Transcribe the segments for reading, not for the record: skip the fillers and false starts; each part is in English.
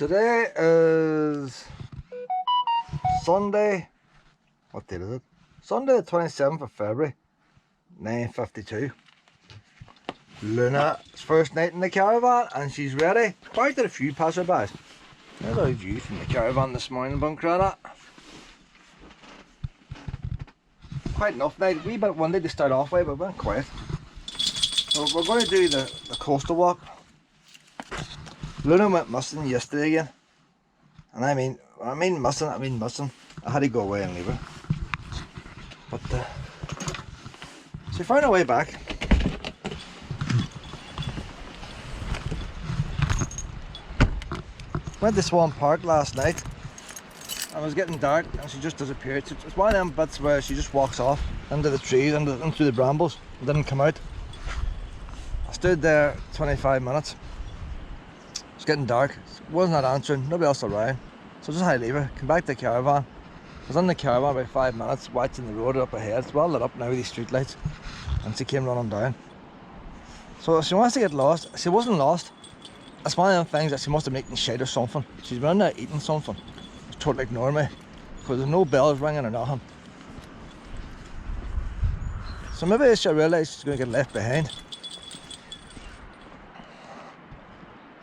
Today is Sunday. What date is it? Sunday the 27th of February, 9:52. Luna's first night in the caravan and she's ready. Quite a few passerbys. There's a view from the caravan this morning, Buncran. Quite enough night. Wee bit windy to start off with, but we're quiet. So we're going to do the coastal walk. Luna went missing yesterday again. And I mean missing. I had to go away and leave her. But she found her way back. Went to Swan Park last night. And it was getting dark and she just disappeared. It's one of them bits where she just walks off into the trees, into the brambles, and didn't come out. I stood there 25 minutes. It was getting dark, wasn't that answering, nobody else around, so just had to leave her. Came back to the caravan. I was in the caravan about 5 minutes watching the road up ahead. It's well lit up now with these street lights, and she came running down. So if she wants to get lost, she wasn't lost. It's one of them things that she must have been eating shit or something. She's been in there eating something. She's totally ignoring me because there's no bells ringing or nothing. So maybe she'll realise she's going to get left behind.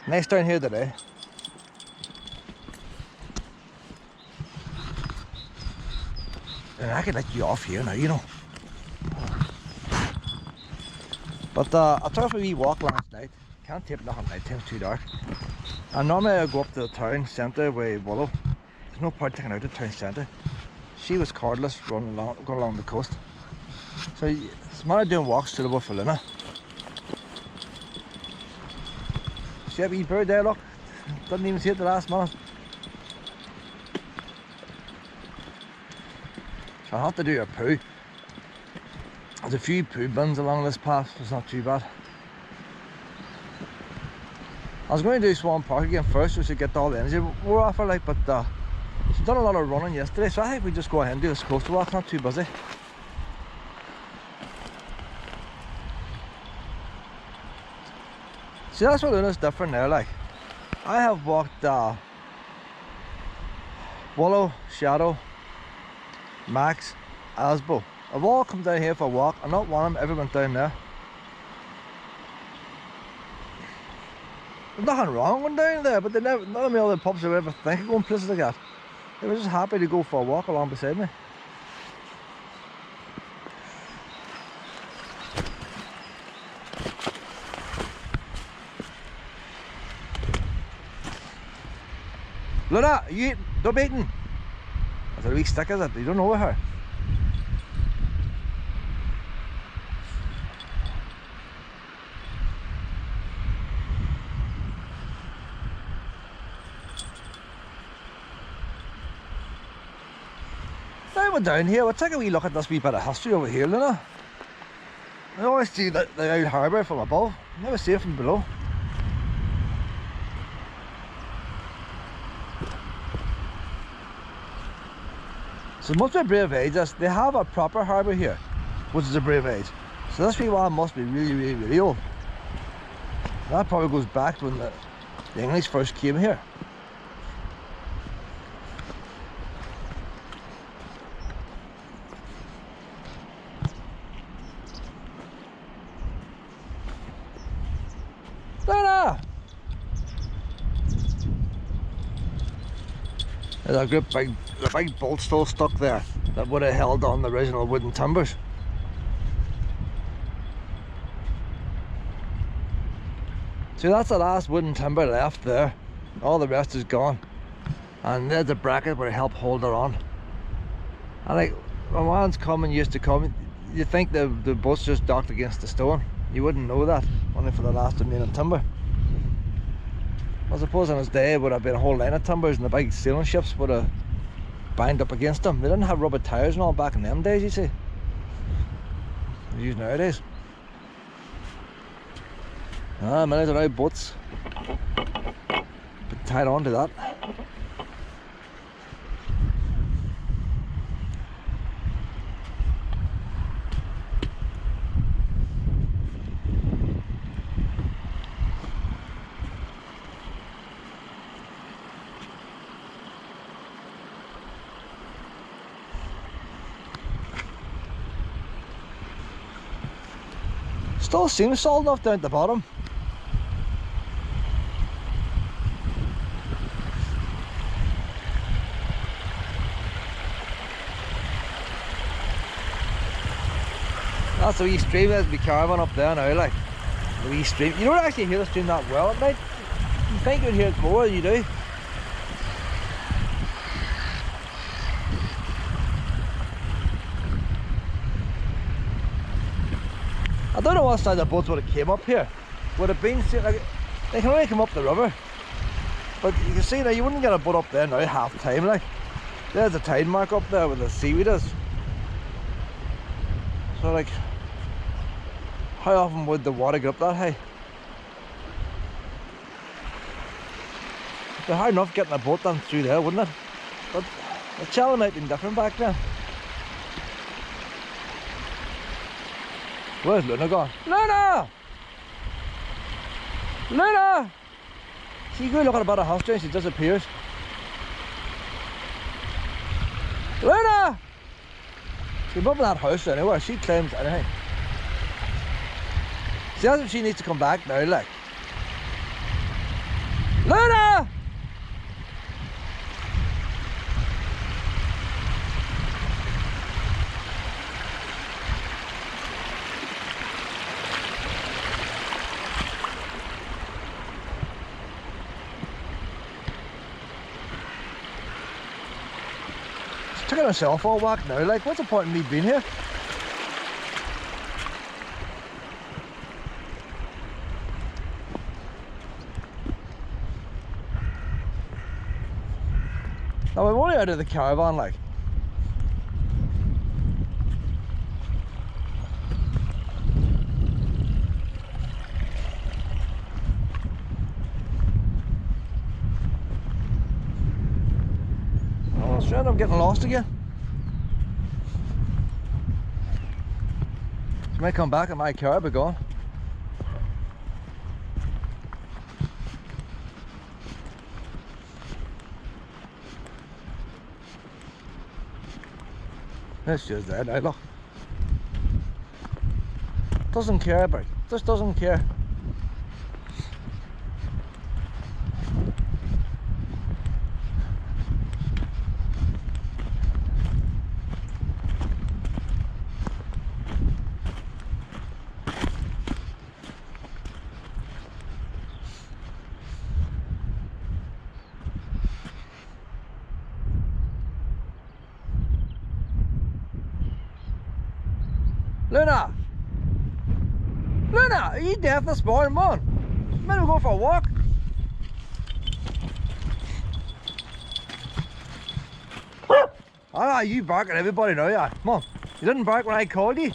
Nice down here today. And I could let you off here now, you know. But I took her for a wee walk last night. Can't take nothing at night time, it's too dark. And normally I go up to the town centre with Willow. There's no point taking her out of the town centre. She was cordless going along the coast. So it's a matter of doing walks suitable for Luna. See that wee bird there, look? Didn't even see it the last minute. So I'll have to do a poo. There's a few poo bins along this path, so it's not too bad. I was going to do Swan Park again first so she could get all the energy we're off her, like, but she's done a lot of running yesterday, so I think we just go ahead and do this coastal walk, not too busy. See, that's what Luna's different now, like. I have walked Willow, Shadow, Max, Asbo. I've all come down here for a walk, and not one of them ever went down there. There's nothing wrong going down there, but none of my other pups would ever think of going places like that. They were just happy to go for a walk along beside me. Luna, you eating? Don't be eating. That's a wee stick, is it? You don't know her. Now we're down here, we'll take a wee look at this wee bit of history over here, Luna. I always see the old harbour from above, never see it from below. So it must be a brave age. They have a proper harbour here, which is a brave age. So this wee one must be really old. That probably goes back to when the English first came here. Luna! There's a big bolt still stuck there that would have held on the original wooden timbers. See, that's the last wooden timber left there. All the rest is gone. And there's the bracket where it helped hold her on. And like, when one's coming, used to come, you think the boat's just docked against the stone. You wouldn't know that, only for the last remaining timber. I suppose on his day it would have been a whole line of timbers and the big sailing ships would have bound up against them. They didn't have rubber tyres and all back in them days, you see. They're used nowadays. Many of the old boats been tied on to that. Still seems solid enough down at the bottom. That's the wee stream, there's the caravan up there now, like. The wee stream. You don't actually hear the stream that well at night. You think you'd hear it more than you do. I don't know what side the boats would have came up here. Would have been, like, they can only come up the river. But you can see now, you wouldn't get a boat up there now half time, like. There's a tide mark up there where the seaweed is. So like, how often would the water get up that high? It'd be hard enough getting a boat down through there, wouldn't it? But the channel might have been different back then. Where's Luna gone? Luna! Luna! See, you go looking about a house and she disappears. Luna! She's above that house anywhere, she claims anything. See, that's what she needs to come back now, like. Luna! She's taking herself all whack now, like, what's the point in me being here? Now we're only out of the caravan, like. Oh, Strand, I'm getting lost again. She might come back and my car be gone. It's just there now, look. Doesn't care about it, just doesn't care. Luna! Luna, are you deaf this morning, man? Might as well go for a walk. Ah, you bark at everybody now, yeah. Come on. You didn't bark when I called you.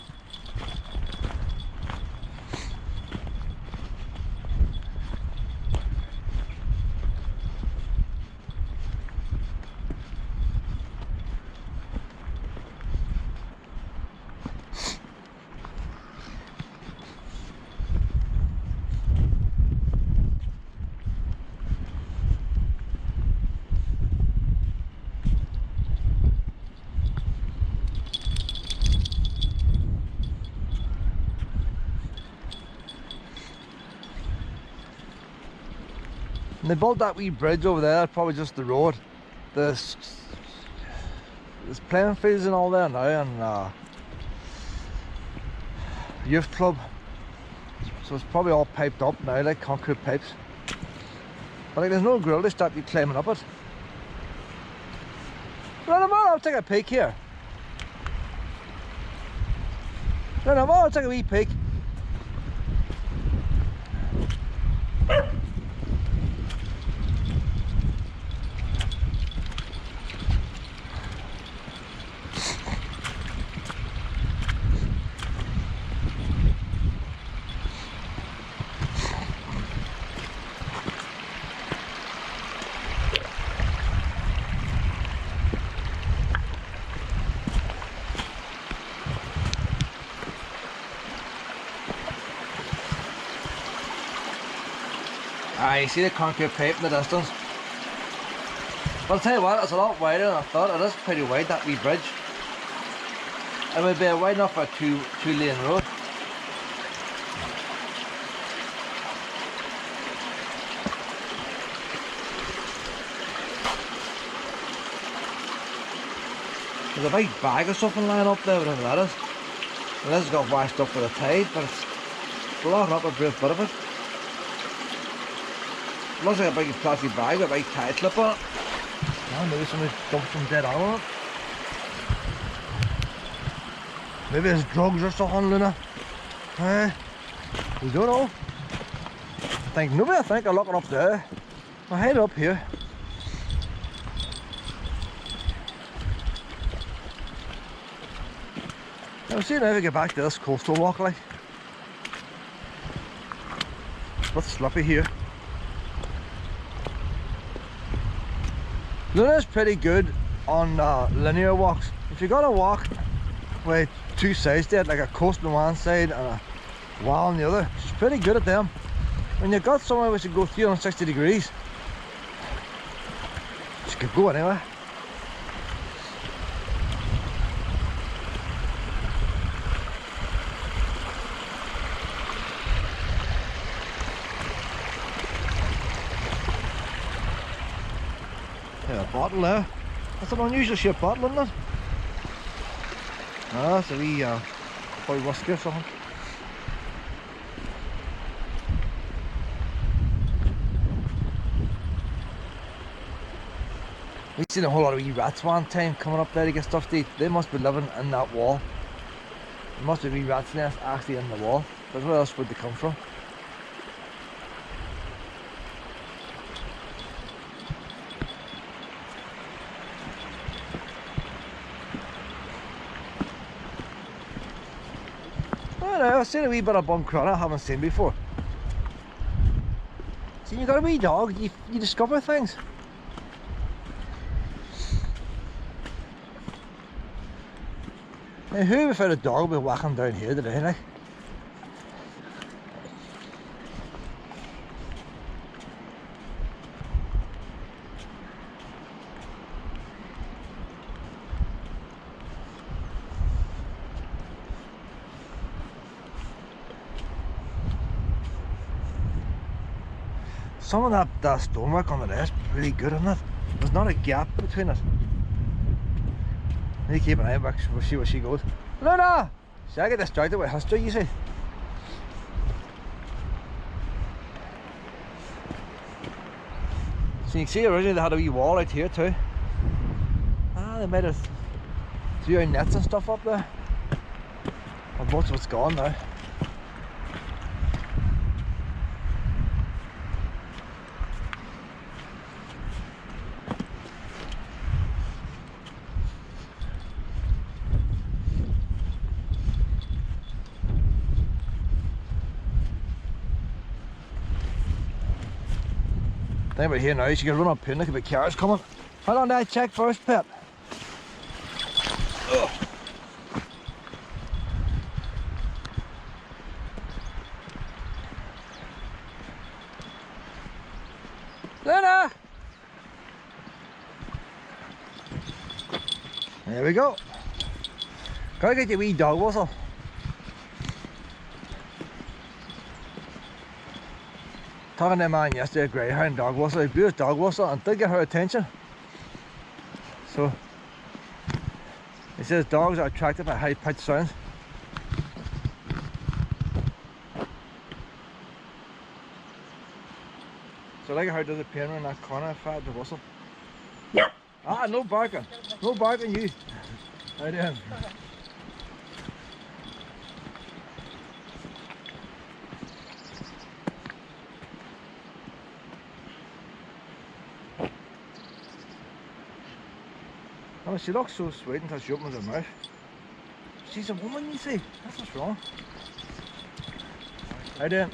And they built that wee bridge over there, that's probably just the road. There's playing fields and all there now, and youth club. So it's probably all piped up now, like concrete pipes. But like, there's no grill to stop you climbing up it. Run them on, I'll take a peek here. Run them on, I'll take a wee peek. You see the concrete pipe in the distance. But I'll tell you what, it's a lot wider than I thought. It is pretty wide, that wee bridge. It would be wide enough for a two-lane road. There's a big bag of something lying up there, whatever that is. And this has got washed up with the tide, but it's blocking up a brief bit of it. It looks like a big plastic bag with a big tide clip on it. Oh, maybe somebody dumped some dead animal on it. Maybe it's drugs or something, Luna. We don't know. I think I'll look it up there. I'll head up here. Now see now if we get back to this coastal walk like. It's a bit slippy here. Luna's pretty good on linear walks. If you're gonna walk with two sides to it, like a coast on one side and a wall on the other, she's pretty good at them. When you've got somewhere which should go 360 degrees, she could go anywhere. Yeah, a bottle there. That's an unusual shaped bottle, isn't it? Ah, that's a wee boy whiskey or something. We've seen a whole lot of wee rats one time coming up there to get stuff to eat. They must be living in that wall. There must be wee rats nest actually in the wall. But where else would they come from? I don't know, I've seen a wee bit of Buncran I haven't seen before. See, you got a wee dog, you discover things. Now, who without a dog will be walking down here today, like? Some of that stonework on the rest is pretty good, isn't it? There's not a gap between it. I need to keep an eye back, we'll see where she goes. Luna! See, I get distracted with history, you see. So you can see originally they had a wee wall out here too. Ah, they made it threw out nets and stuff up there. Well, most of it's gone now. Think about here now, you can run up here and look at the cars coming. Hold on there, check first, Pip. Ugh. Luna! There we go. Gotta get your wee dog whistle. Talking to a man yesterday, a greyhound dog whistle, a beautiful dog whistle, and did get her attention. So, he says dogs are attracted by high pitched sounds. So, like how does it pain in that corner if I had the whistle? No. Ah, no barking. No barking, you. How you doing? Oh, she looks so sweet until she opens her mouth. She's a woman, you see. That's what's wrong. How you doing?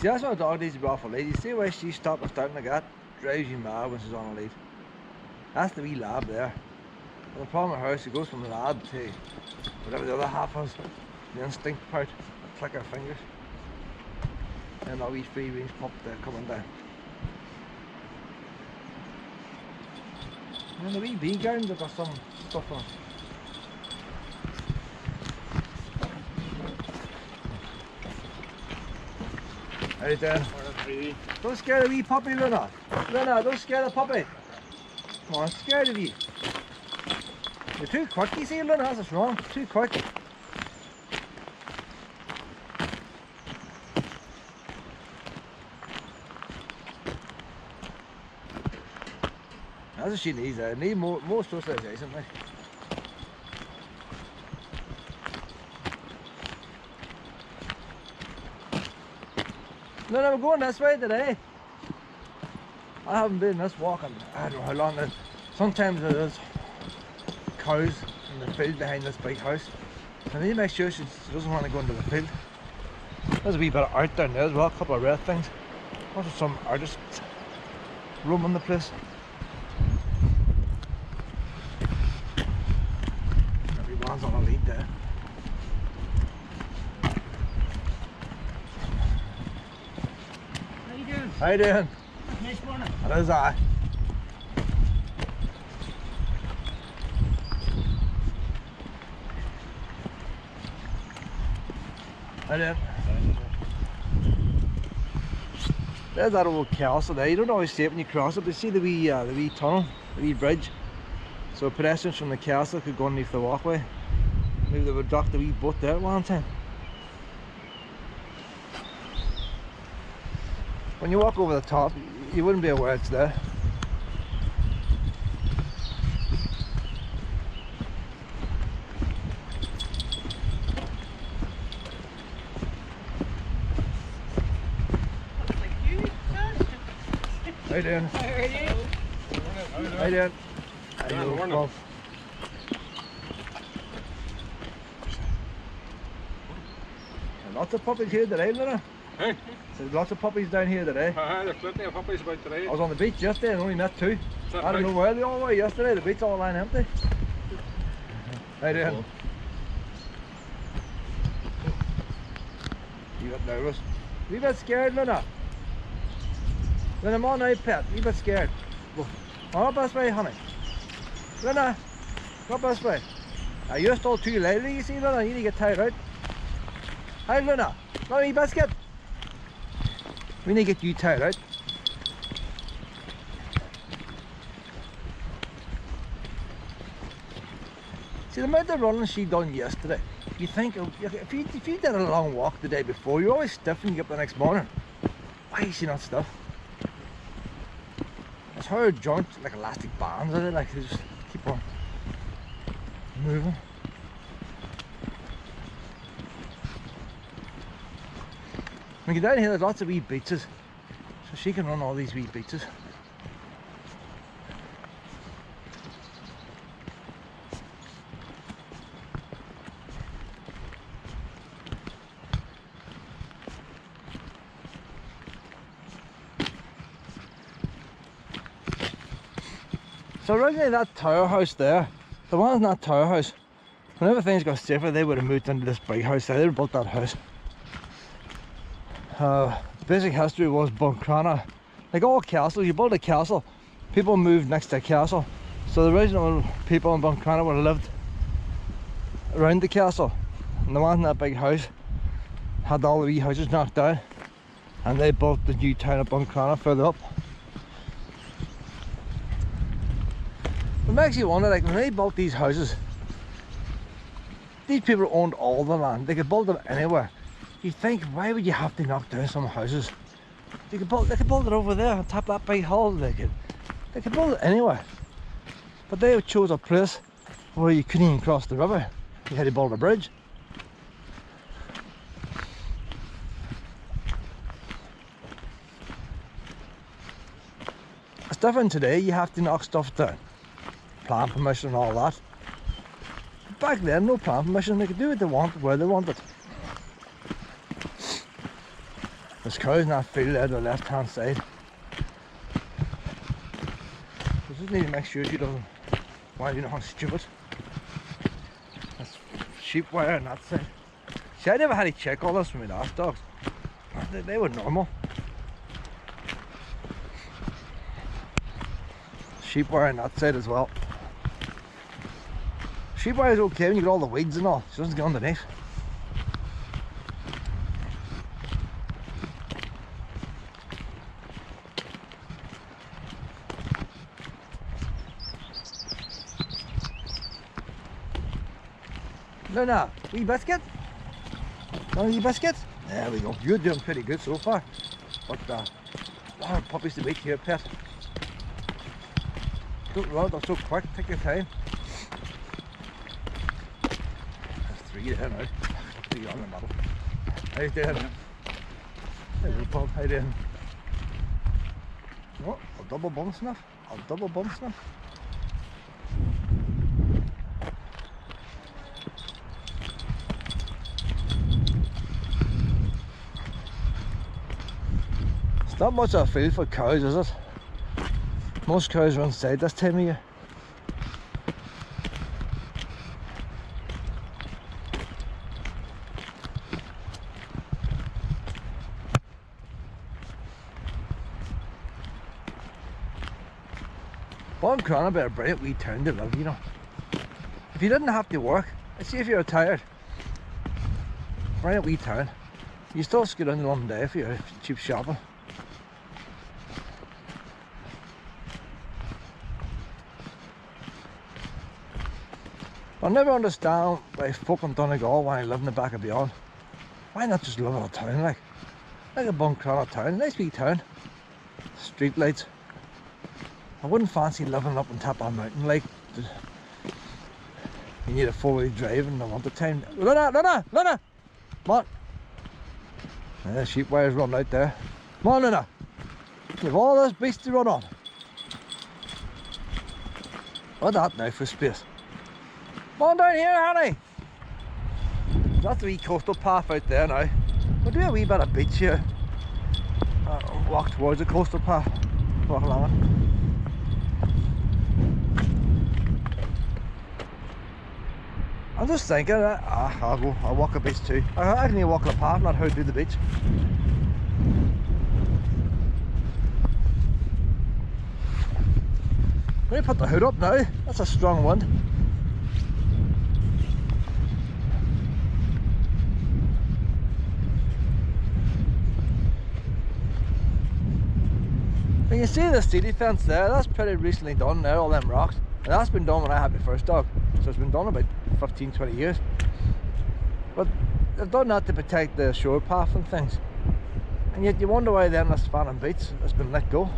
See, that's what a dog needs to be off a lead. You see why she stopped and starting like that? Drives you mad when she's on a lead. That's the wee lab there. And the problem with her is she goes from lab to whatever the other half is, the instinct part, click her fingers. And that wee free range pup there coming down. And the wee bee gardens have got some stuff on. Right there. Don't scare the wee puppy, Luna. Luna, don't scare the puppy. Come on, I'm scared of you. You're too quick, you see, Luna, that's what's wrong. Too quick. That's what she needs. I need more socialisation. Like. No, we're going this way today. I haven't been this walking. I don't know how long. Sometimes there's cows in the field behind this big house. I need to make sure she doesn't want to go into the field. There's a wee bit of art down there as well. A couple of red things. Also some artists roaming the place. Everyone's on a lead there. How you doing? How you doing? Nice morning. It is I. How you doing? There's that old castle there. You don't always see it when you cross it, but you see the wee tunnel, the wee bridge. So pedestrians from the castle could go underneath the walkway. Maybe they would dock the wee boat there at one time. When you walk over the top, you wouldn't be aware it's there. How you doing? How are you? How you doing? Hello. Lots of puppies here today, Luna. Hey? There's lots of puppies down here today. There's plenty of puppies about today. I was on the beach yesterday and only met two. that I don't right? know where they all were yesterday. The beach all lying empty. How you doing? You got nervous? You a bit scared, Luna? Luna, come on now, pet. You a bit scared? Go up this way, honey. Luna, go up this way. Now you're still too lively, you see, Luna. You need to get tired out. Hi, Luna. Come on, you biscuit. We need to get you tired out. See, the amount of running she done yesterday, you think, if you did a long walk the day before, you're always stiff when you get up the next morning. Why is she not stiff? It's her joints like elastic bands, are they? Like they just keep on moving. When you get down here, there's lots of wee beaches, so she can run all these wee beaches. So originally that tower house there, the one in that tower house, whenever things got safer, they would have moved into this big house there. They would have built that house. Basic history was Buncran. Like all castles, you build a castle, people moved next to a castle. So the original people in Buncran would have lived around the castle. And the one in that big house had all the wee houses knocked down. And they built the new town of Buncran further up. It makes you wonder, like when they built these houses, these people owned all the land. They could build them anywhere. You think, why would you have to knock down some houses? They could build it over there on top of that big hill. They could build it anywhere. But they chose a place where you couldn't even cross the river. You had to build a bridge. It's different today. You have to knock stuff down. Plan permission and all that. Back then, no plan permission. They could do what they wanted, where they wanted. There's cows in that field there to the left hand side. We just need to make sure she doesn't. Why do you know how stupid? That's sheep wire on that side. See, I never had to check all this with my last dogs. They were normal. sheep wire on that side as well. Sheep wire is okay when you get all the weeds and all, it doesn't get underneath. No, wee biscuit? Want a wee biscuit? There we go, you're doing pretty good so far. But oh, puppies to wait here, pet. Don't run, they're so quick, take your time. There's 3 there now. 3 on the middle. How you doing? Hello, Bob, how you doing? What? A double bum sniff? A double bum sniff? It's not much of a field for cows, is it? Most cows are inside this time of year. Buncran about a brilliant wee town to live, you know. If you didn't have to work, let's see if you're retired. Brilliant wee town. You still scoot in one day if you're cheap shopping. I'll never understand why folk in Donegal when I live in the back of beyond. Why not just live in a town like a Buncran town, nice wee town. Street lights. I wouldn't fancy living up on top of a mountain like. You need a 4-wheel drive and I want the time. Luna! Come on! The sheep wires run out there. Come on, Luna! You have all this beast to run on. What's that now for space? Come on down here, honey! That's the wee coastal path out there now. We'll do a wee bit of beach here. Walk towards the coastal path. Walk along it. I'm just thinking, I'll walk a beach too. I can even walk the path, not how to do the beach. Let me put the hood up now, that's a strong wind. And you see the city fence there, that's pretty recently done there, all them rocks. And that's been done when I had my first dog. So it's been done about 15-20 years. But they've done that to protect the shore path and things. And yet you wonder why then this Fannin Beach has been let go.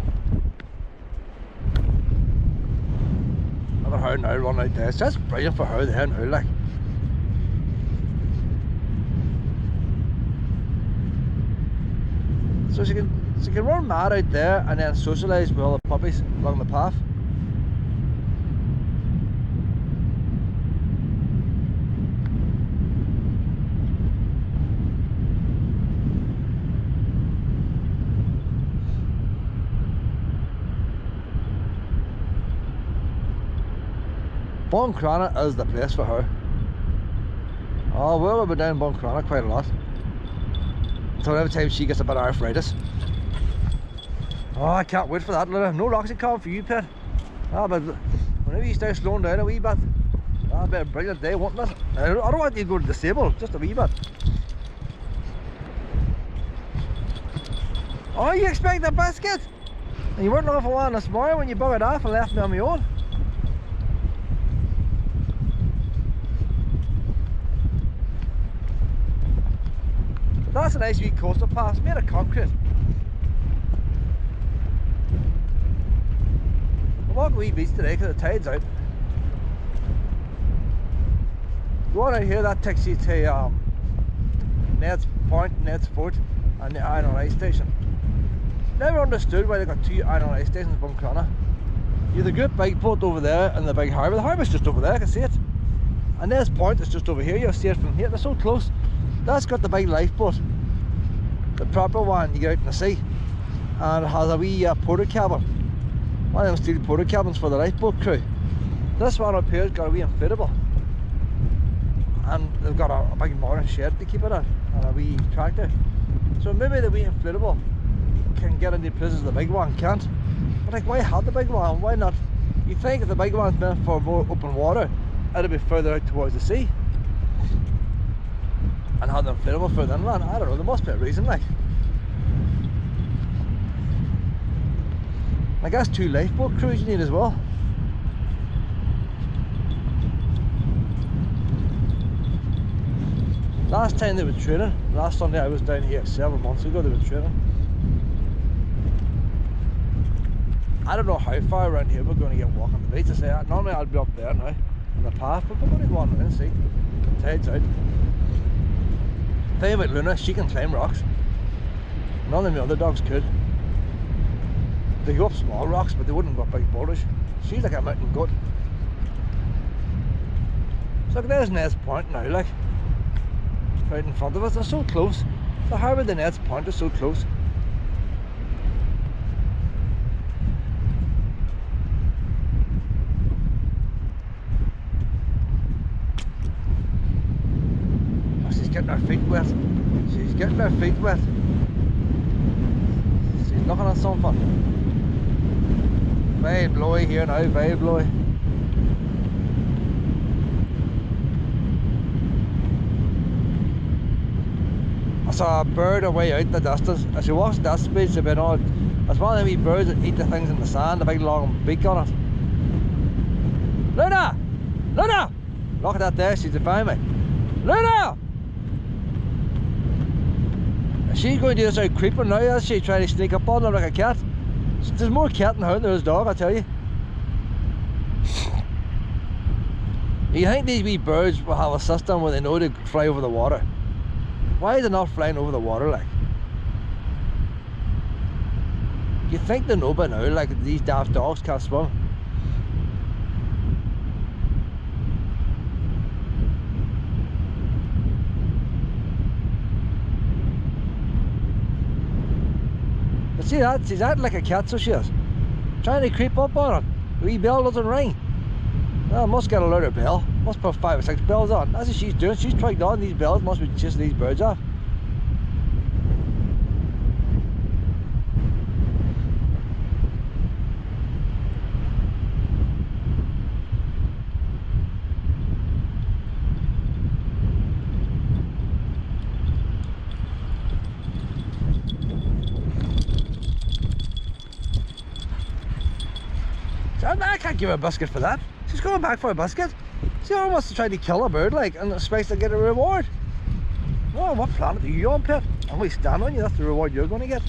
Another her now run out there. So that's brilliant for her there now, like. So she can run mad out there and then socialise with all the puppies along the path. Buncran is the place for her. Oh, well, we've been down Buncran quite a lot. So every time she gets a bit of arthritis. Oh, I can't wait for that, Luna. No Roxycontin for you, pet. Ah, but whenever you start slowing down a wee bit, that'll be a brilliant day, won't it? I don't want you to go to the stable, just a wee bit. Oh, you expect a biscuit? And you weren't looking for one this morning when you buggered off and left me on my own. That's a nice wee coastal path, made of concrete. We'll walk a wee beach today because the tide's out. Go on out here, that takes you to Ned's Point, Ned's Fort and the Iron on Ice Station. Never understood why they got 2 Iron on Ice stations in Buncran. You have the great big boat over there and the big harbour. The harbour's just over there, I can see it. And Ned's Point is just over here, you'll see it from here, they're so close. That's got the big lifeboat, the proper one you get out in the sea, and it has a wee porter cabin, one of them steel porter cabins for the lifeboat crew. This one up here has got a wee inflatable, and they've got a big modern shed to keep it in, and a wee tractor. So maybe the wee inflatable can get into places the big one can't. But like, why have the big one? Why not You think if the big one's meant for more open water, it'd be further out towards the sea and have them inflatable further inland. I don't know, there must be a reason, like. I guess 2 lifeboat crews you need as well. Last time they were training, last Sunday I was down here 7 months ago, they were training. I don't know how far around here we're going to get walking the beach. I say, normally I'd be up there now in the path, but we're going to go on and see. Tide's out. The thing about Luna, she can climb rocks. None of the other dogs could. They go up small rocks, but they wouldn't go up big boulders. She's like a mountain goat. So look, there's Ned's Point now, like. Right in front of us, they're so close. The harbour and Ned's Point are so close. Oh, she's getting her feet wet. She's getting her feet wet. She's looking at something. Very blowy here now, very blowy. I saw a bird away out in the distance. As she walks that speed, she's been on. It's one of them wee birds that eat the things in the sand, the big long beak on it. Luna! Luna! Look at that there, she's behind me. Luna! She's going to do this out creeping now, is she? Trying to sneak up on her like a cat. There's more cat in the house than there is dog, I tell you. You think these wee birds will have a system where they know to fly over the water? Why are they not flying over the water, like? You think they know by now, like, these daft dogs can't swim? But see that? She's acting like a cat, so she is. Trying to creep up on it. The wee bell doesn't ring. Well, must get a louder bell. Must put 5 or 6 bells on. That's what she's doing. She's trying on these bells. Must be chasing these birds off. I can't give her a biscuit for that. She's going back for a biscuit. She almost tried to kill a bird, like, and expects to get a reward. Oh, what planet are you on, pet? I'm going to stand on you, that's the reward you're going to get.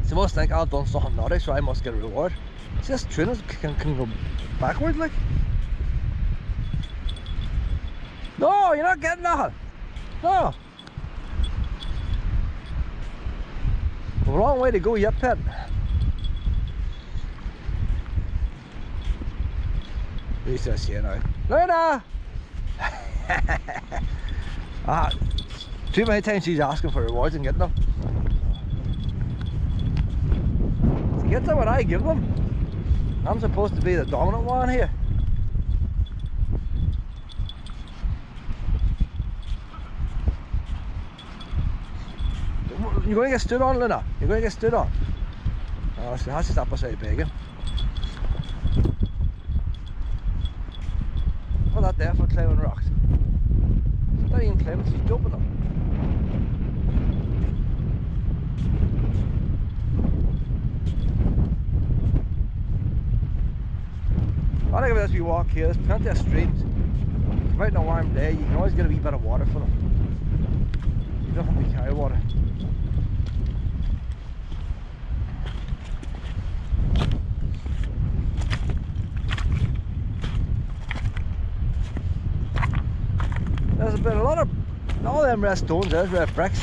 She must think I've done something naughty, so I must get a reward. See, this train can go backwards, like. No, you're not getting nothing. No. The wrong way to go yet, pet. Who's this here now? Luna! Too many times she's asking for rewards and getting them. She gets them what I give them. I'm supposed to be the dominant one here. You're going to get stood on, Luna. You're going to get stood on. Oh, she has to stop beside begging. Well, that there for climbing rocks. She's not even climbing, she's jumping them. I think as we walk here, there's plenty of streams. Come out on a warm day, you can always get a wee bit of water for them. You don't have to carry water. There's been a lot of, all them red stones, there's red bricks.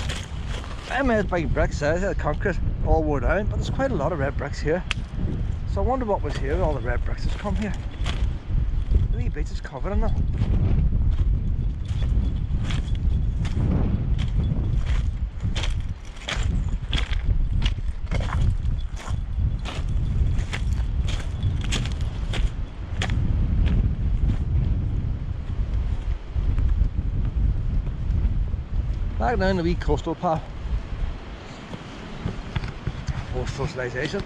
I made big bricks, there's concrete, all wore down, but there's quite a lot of red bricks here. So I wonder what was here, all the red bricks that's come here. The wee beach is covered in them. Back down the wee coastal path. Post socialisation.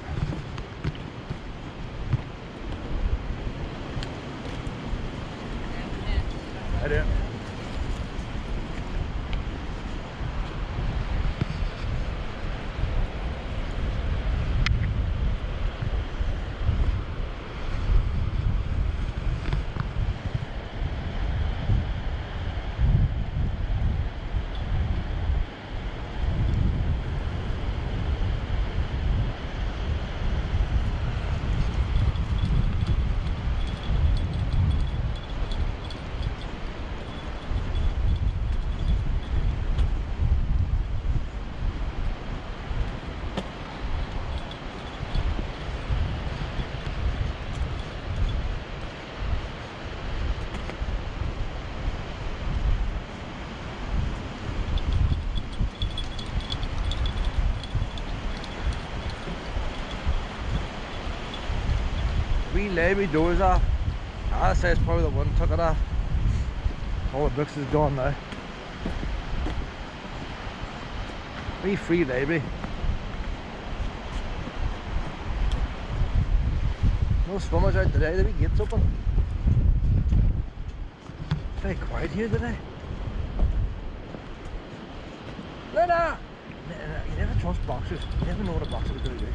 Free library doors off. I'd say it's probably the one took it off. All the books is gone now. Free library. No swimmers out today, the wee gates open. Very quiet here today. Lena! You never trust boxers. You never know what a boxer is going to do.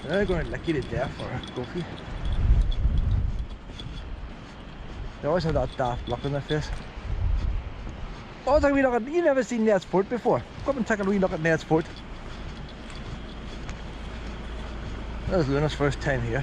They're going to lick you to death or go for you. They always have that daft look on their face. Oh, take a wee look at, you've never seen Ned's Fort before. Come and take a wee look at Ned's Fort. That was Luna's first time here.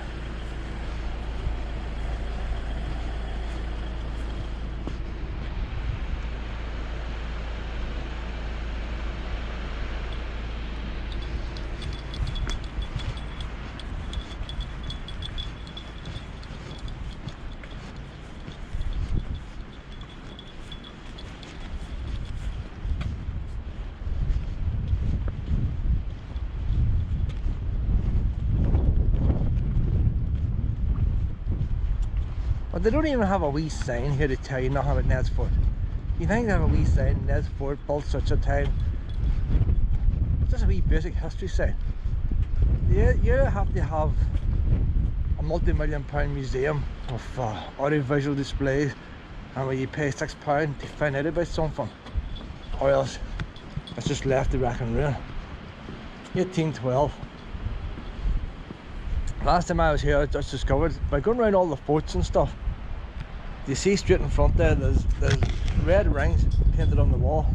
But they don't even have a wee sign here to tell you nothing about Ned's Fort. You think they have a wee sign, Ned's Fort built such a time. It's just a wee basic history sign. You have to have a multi-million-pound museum of audiovisual displays, and where you pay £6 to find out about something, or else it's just left to rack and ruin. 1812. Last time I was here, I just discovered by going around all the forts and stuff. You see straight in front there, there's red rings painted on the wall.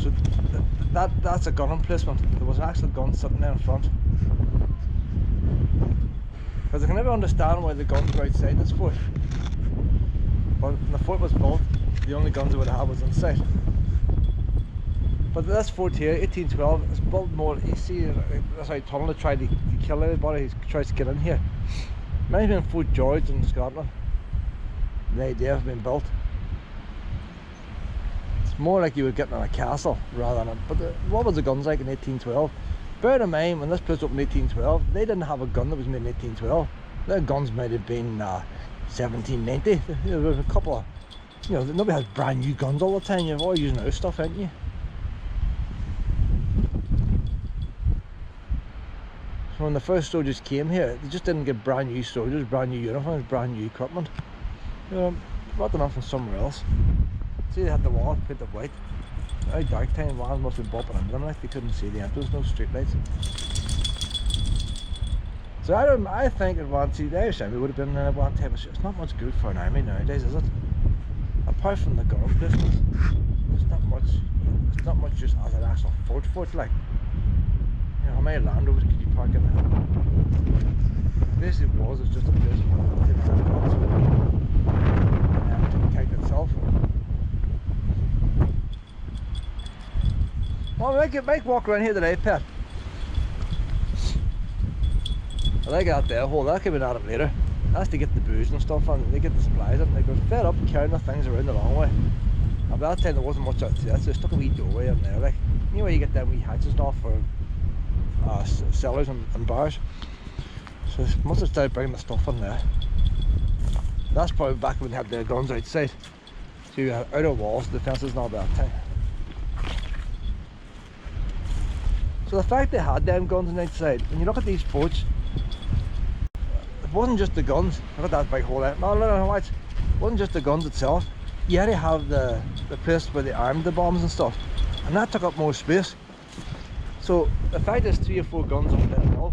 So that's a gun emplacement. There was an actual gun sitting there in front. Because I can never understand why the guns were outside this fort. But when the fort was built, the only guns it would have was inside. But this fort here, 1812, is built more. You see, that's how Tunnel tried to kill everybody who tries to get in here. Might have been Fort George in Scotland. The idea of being built. It's more like you were getting in a castle rather than. But what was the guns like in 1812? Bear in mind, when this place opened in 1812, they didn't have a gun that was made in 1812. Their guns might have been 1790. There was a couple of, nobody has brand new guns all the time. You're all using our stuff, aren't you? So when the first soldiers came here, they just didn't get brand new soldiers, brand new uniforms, brand new equipment. Brought them in from somewhere else. See, they had the wall painted white. Very dark time, walls must have been bumping into them, like they couldn't see the entrance, no street lights. So I think the Irish Army would have been one type of shit. It's not much good for an army nowadays, is it? Apart from the gun business, it's not much just as an actual fort like. How many Land Rovers could you park in there? Basically was just a place to kite itself. Well, make walk around here today, Pet. I like that there hole, that could be added later. That's to get the booze and stuff, and they get the supplies in. They go fed up carrying the things around the long way. And by that time there wasn't much out there, so they stuck a wee doorway in there, like. You know where you get them wee hatches and off for cellars and bars. So they must have started bringing the stuff in there. That's probably back when they had their guns outside. So you had outer walls, defences and all that time. So the fact they had them guns on the outside, when you look at these forts, it wasn't just the guns. Look at that big hole there. No, watch. It wasn't just the guns itself. You had to have the place where they armed the bombs and stuff. And that took up more space. So the fact there's 3 or 4 guns on that hill,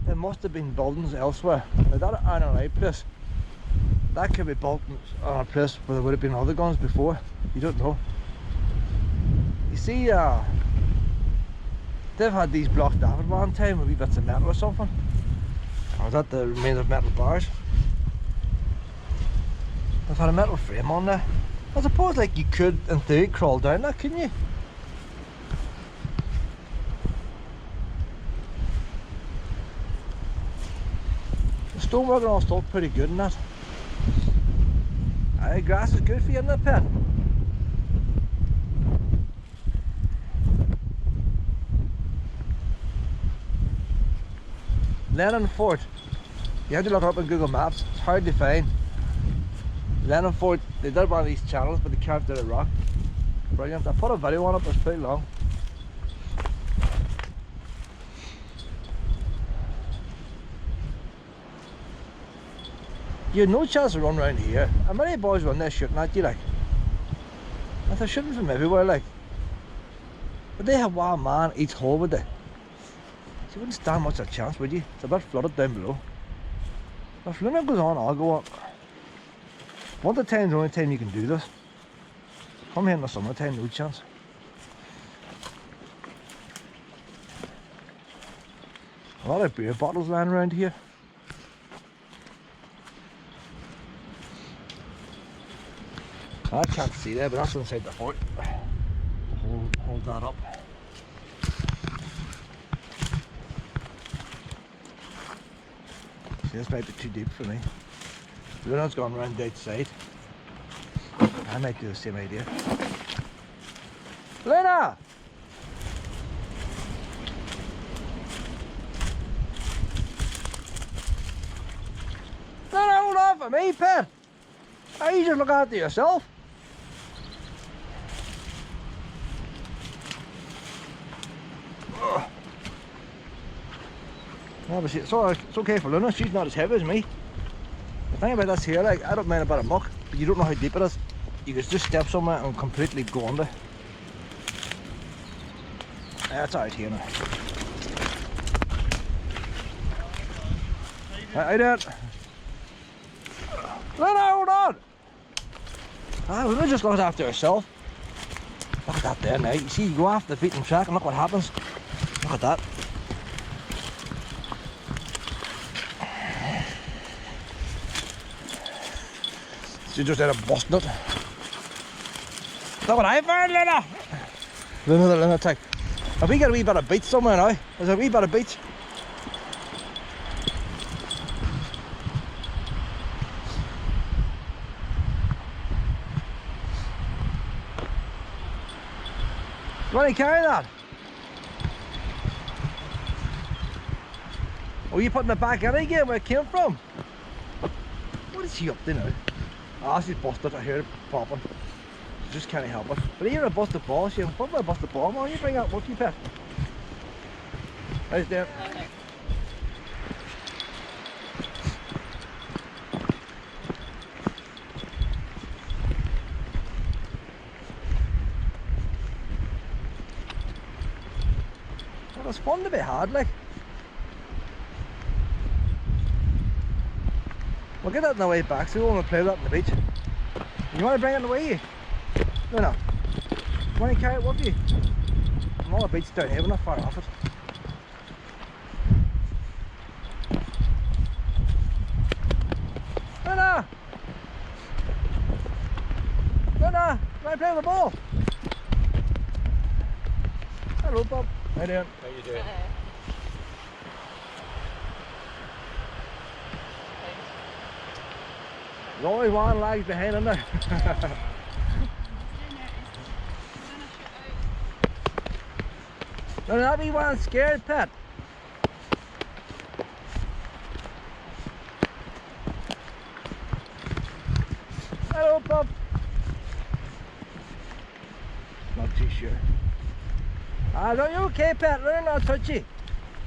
there must have been buildings elsewhere. Now that RNLI place, that could be built on a place where there would have been other guns before. You don't know. You see, they've had these blocked off at one time with wee bits of metal or something. Or is that the remains of metal bars? They've had a metal frame on there. I suppose like you could, in theory, crawl down that, couldn't you? The stonework and all still pretty good in that. Aye, grass is good for you in that pen. Lennon Fort. You have to look it up on Google Maps. It's hard to find. Lennon they did one of these channels, but they carved out a rock. Brilliant. I put a video on it, but it's pretty long. You had no chance to run around here. How many boys run there shooting at you, like? And they're shooting from everywhere, like. But they have one man each hole, would they? So you wouldn't stand much of a chance, would you? It's a bit flooded down below. If Luna goes on, I'll go on. Winter time's the only time you can do this. Come here in the summertime, no chance. A lot of beer bottles lying around here. I can't see there, but that's inside the fort. Hold that up. See, this might be too deep for me. Luna's gone round the outside. I might do the same idea. Luna! Luna, hold on for me, pet! How you just look after yourself? Obviously, it's okay for Luna, she's not as heavy as me. The thing about this here, like, I don't mind about a muck, but you don't know how deep it is. You can just step somewhere and completely go under. That's alright here now. How you doing? Luna, hold on! Luna just looks after herself. Look at that there now. You see, you go off the beaten track and look what happens. Look at that. She just ended up busting it. Look what I found, Luna! Luna, the lunatic. Have we got a wee bit of beach somewhere now? There's a wee bit of beach. You want to carry that? Oh, you putting it back in again where it came from? What is she up to now? Ah, she's busted. I hear it popping. She just can't help it. But even a busted ball, she what about a busted ball? Why don't you bring that with you, pet? How's that? Well, it's fun to be hard, like. We'll get that on the way back, so we won't play that on the beach. You want to bring it on the way? No. You want to carry it with you? I'm all the beach down here, we're not far off it. Luna! Luna! Can I play with the ball? Hello, Bob. How you doing? How you doing? There's always one lag behind in there. Don't not be one scared, pet. Hello, pup. Not too sure. Are you okay, pet? Luna not touchy.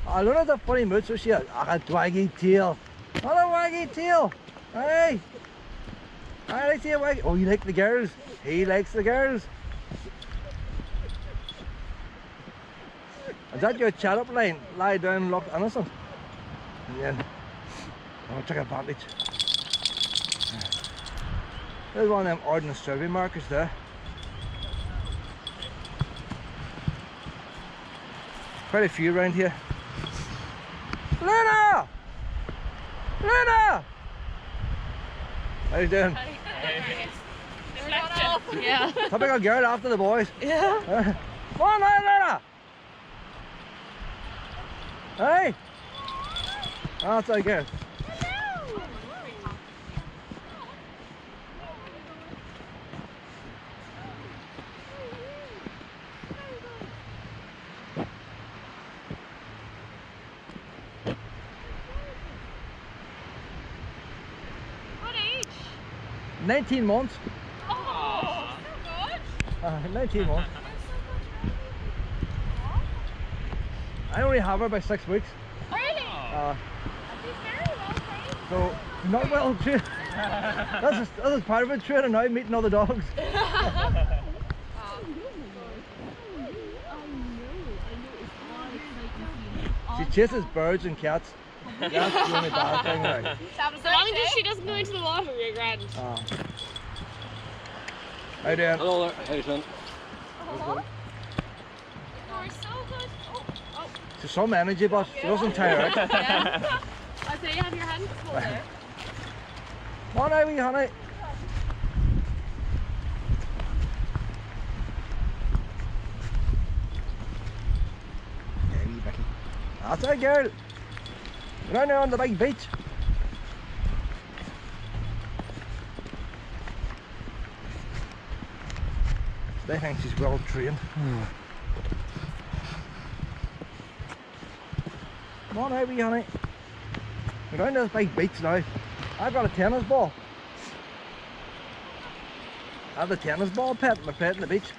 Luna's a funny mood, so she has a waggy tail. Not a waggy tail. Hey. I like to see a waggy. Oh, you like the girls? He likes the girls. Is that your chat up line? Lie down, look innocent. And then I'll take advantage. There's one of them ordnance survey markers there. Quite a few around here. Luna! Luna! How you doing? Yeah. Typical girl after the boys. Yeah. Come on now, Luna! Hey! Oh, that's okay. 19 months. Oh, so good. 19 months. I only have her by 6 weeks. Really? She's very well trained. So, not well trained. This is part of it, training now, meeting other dogs. She chases birds and cats. That's the only bad thing, right? So long as she doesn't go into the water, we're grand. How you doing? Hello there. How you doing? You're so good. Oh. She's some energy, but she doesn't tire out. Yeah. I say you have your hands full there. Come on now, wee honey. Yeah, wee Vicky. That's it, girl. Go down there on the big beach. They think she's well trained. Come on out, wee honey. We're down to this big beach now. I've got a tennis ball. I have the tennis ball pet, my pet in the beach.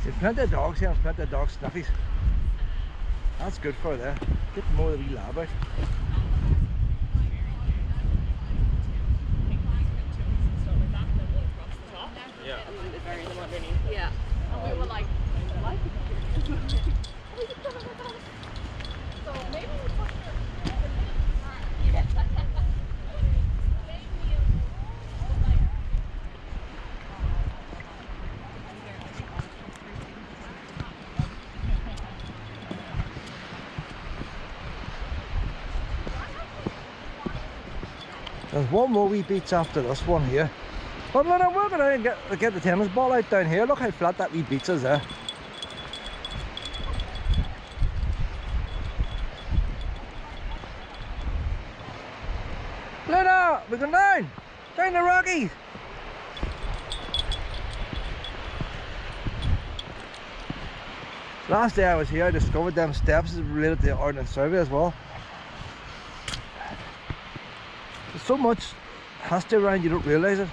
There's plenty of dogs here and plenty of dog snuffies. That's good for her there. Get more of the wee lab out. Yeah. And then they bury them underneath. Yeah. And we were like, what? So maybe we put There's one more wee beach after this one here. But look, we're going to get the tennis ball out down here. Look how flat that wee beach is there. Luna, we're going down the Rockies. Last day I was here, I discovered them steps is related to the Ordnance Survey as well. There's so much history around you don't realise it.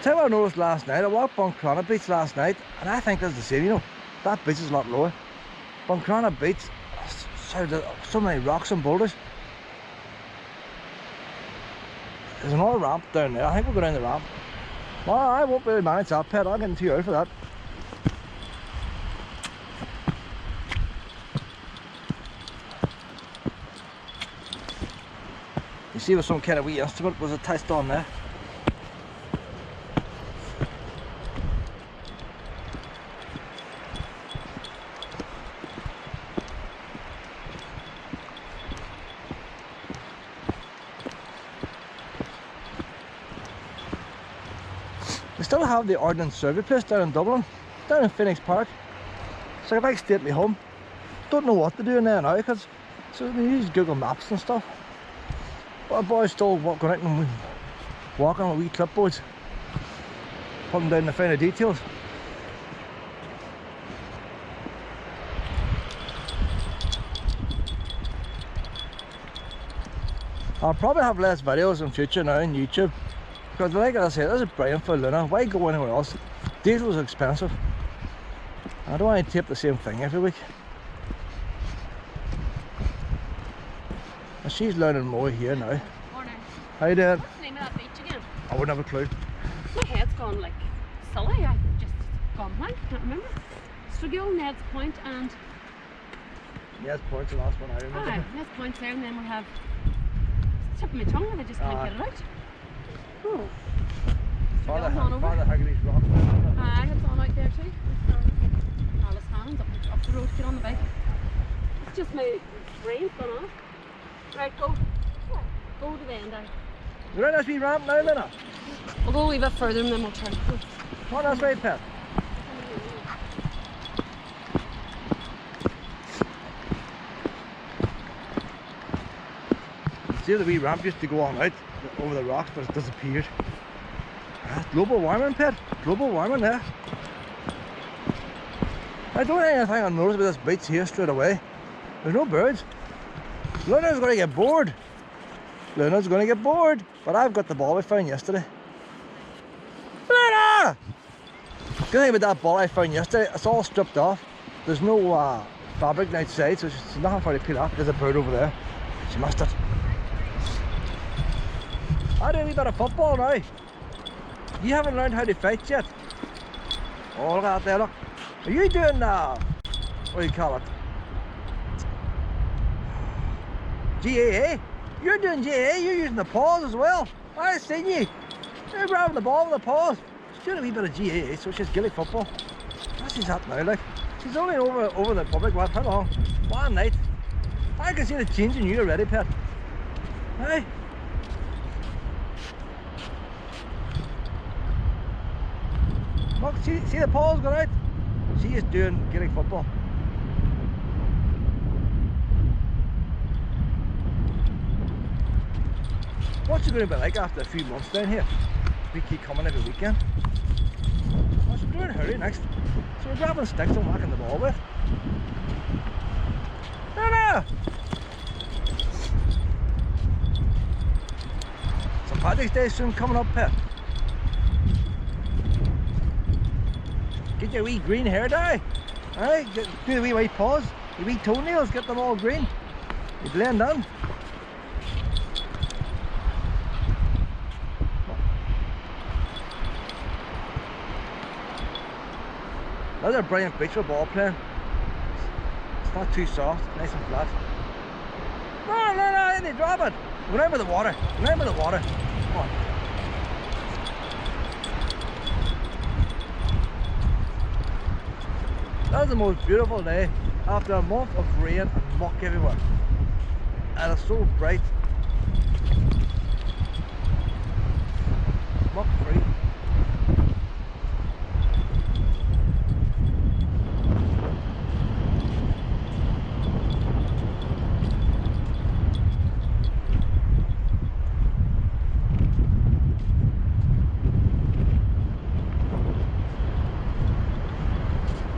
Tell you what I noticed last night, I walked Buncran Beach last night and I think that's the same, you know. That beach is a lot lower. Buncran Beach, so many rocks and boulders. There's another ramp down there, I think we'll go down the ramp. Well, I won't really manage that pet, I'll get too early for that. You see with some kind of wee instrument was attached on there. We still have the Ordnance Survey place down in Dublin, down in Phoenix Park. So if I stay at my home, don't know what to do in there now because so they use Google Maps and stuff. But our boys still going out and walking on wee clipboards, putting down the finer details. I'll probably have less videos in future now on YouTube because like I said, this is brilliant for Luna. Why go anywhere else? Diesel is expensive. I don't want to tape the same thing every week. And she's learning more here now. Morning. How you doing? What's the name of that beach again? I wouldn't have a clue. My head's gone like silly. I just gone blank. Can't remember. Stragill, Ned's Point, and Yes, point's the last one I remember. Ned's Point there, and then we have tip of my tongue, and I just can't get it out. Oh. Father Stragill's on over. Hagley's rock. Aye, it's on out there too. Alice Hannon's up the road. Get on the bike. It's just my brain's gone off. Right, go. Go to the end. You're right, that's wee ramp now, Luna. We'll go a wee bit further and then we'll turn. Go. Come on, that's right, Pet. See the wee ramp used to go on out over the rocks, but it's disappeared. Global warming, Pet. Global warming there. I don't have anything I noticed about this beach here straight away. There's no birds. Luna's going to get bored. Luna's going to get bored. But I've got the ball we found yesterday. Luna! Good thing about that ball I found yesterday, it's all stripped off. There's no fabric outside, so she's nothing for her to peel off. There's a bird over there. She missed it. I do a wee bit of football now. You haven't learned how to fight yet. Oh, look out there, look. Are you doing what do you call it? GAA? You're doing GAA, you're using the paws as well. I seen you. You're grabbing the ball with the paws. She's doing a wee bit of GAA, so she's Gaelic football. What's she's at now, like? She's only over the public, what, how long? One night. I can see the change in you already, Pet. Hey? Look, see the paws going out? She is doing Gaelic football. What's it going to be like after a few months down here? We keep coming every weekend. What's it doing? Hurry next. So we're grabbing sticks and whacking the ball with. No! St. Patrick's Day soon coming up, Pet. Get your wee green hair dye. Alright, do the wee white paws. Your wee toenails, get them all green. You blend in. That's a brilliant beach for ball playing. It's not too soft, nice and flat. No, they drop it. Go down by the water. Go down by the water. Come on. That's the most beautiful day after a month of rain and muck everywhere. And it's so bright. Muck free.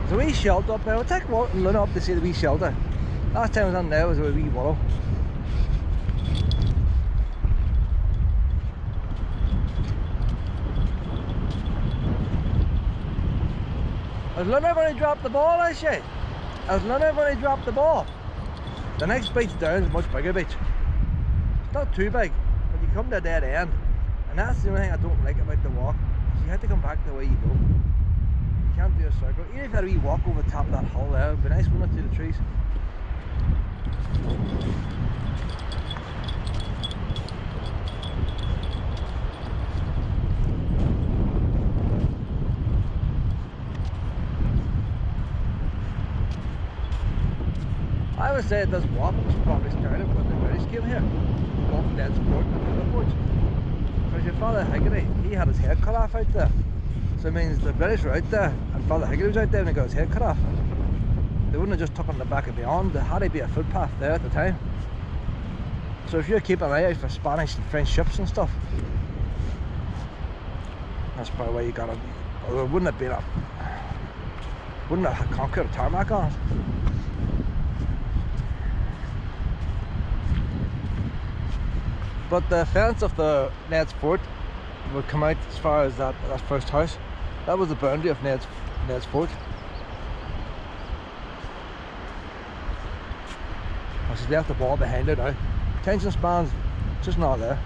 There's a wee shelter up there. We'll take Luna up to see the wee shelter. Last time I was on there was a wee wallow. Is Luna going to drop the ball, is she? Is Luna going to drop the ball? The next beach down is a much bigger beach. It's not too big, but you come to a dead end. And that's the only thing I don't like about the walk. So you have to come back the way you go. You can't do a circle. Even if you had a wee walk over the top of that hill there, it would be nice, wouldn't it, through the trees? I would say this walk was probably started when the British came here. Walking down Sport and the other boats. Because your Father Higgidy, he had his head cut off out there. So it means the British were out there and Father Higgidy was out there and he got his head cut off. They wouldn't have just took on the back and beyond. There had to be a footpath there at the time. So if you're keeping an eye out for Spanish and French ships and stuff, that's probably why you got it. Or it wouldn't have been wouldn't have conquered a tarmac on it. But the fence of the Ned's Fort would come out as far as that first house. That was the boundary of Ned's Fort. Oh, she's left the ball behind her now. Attention span's just not there.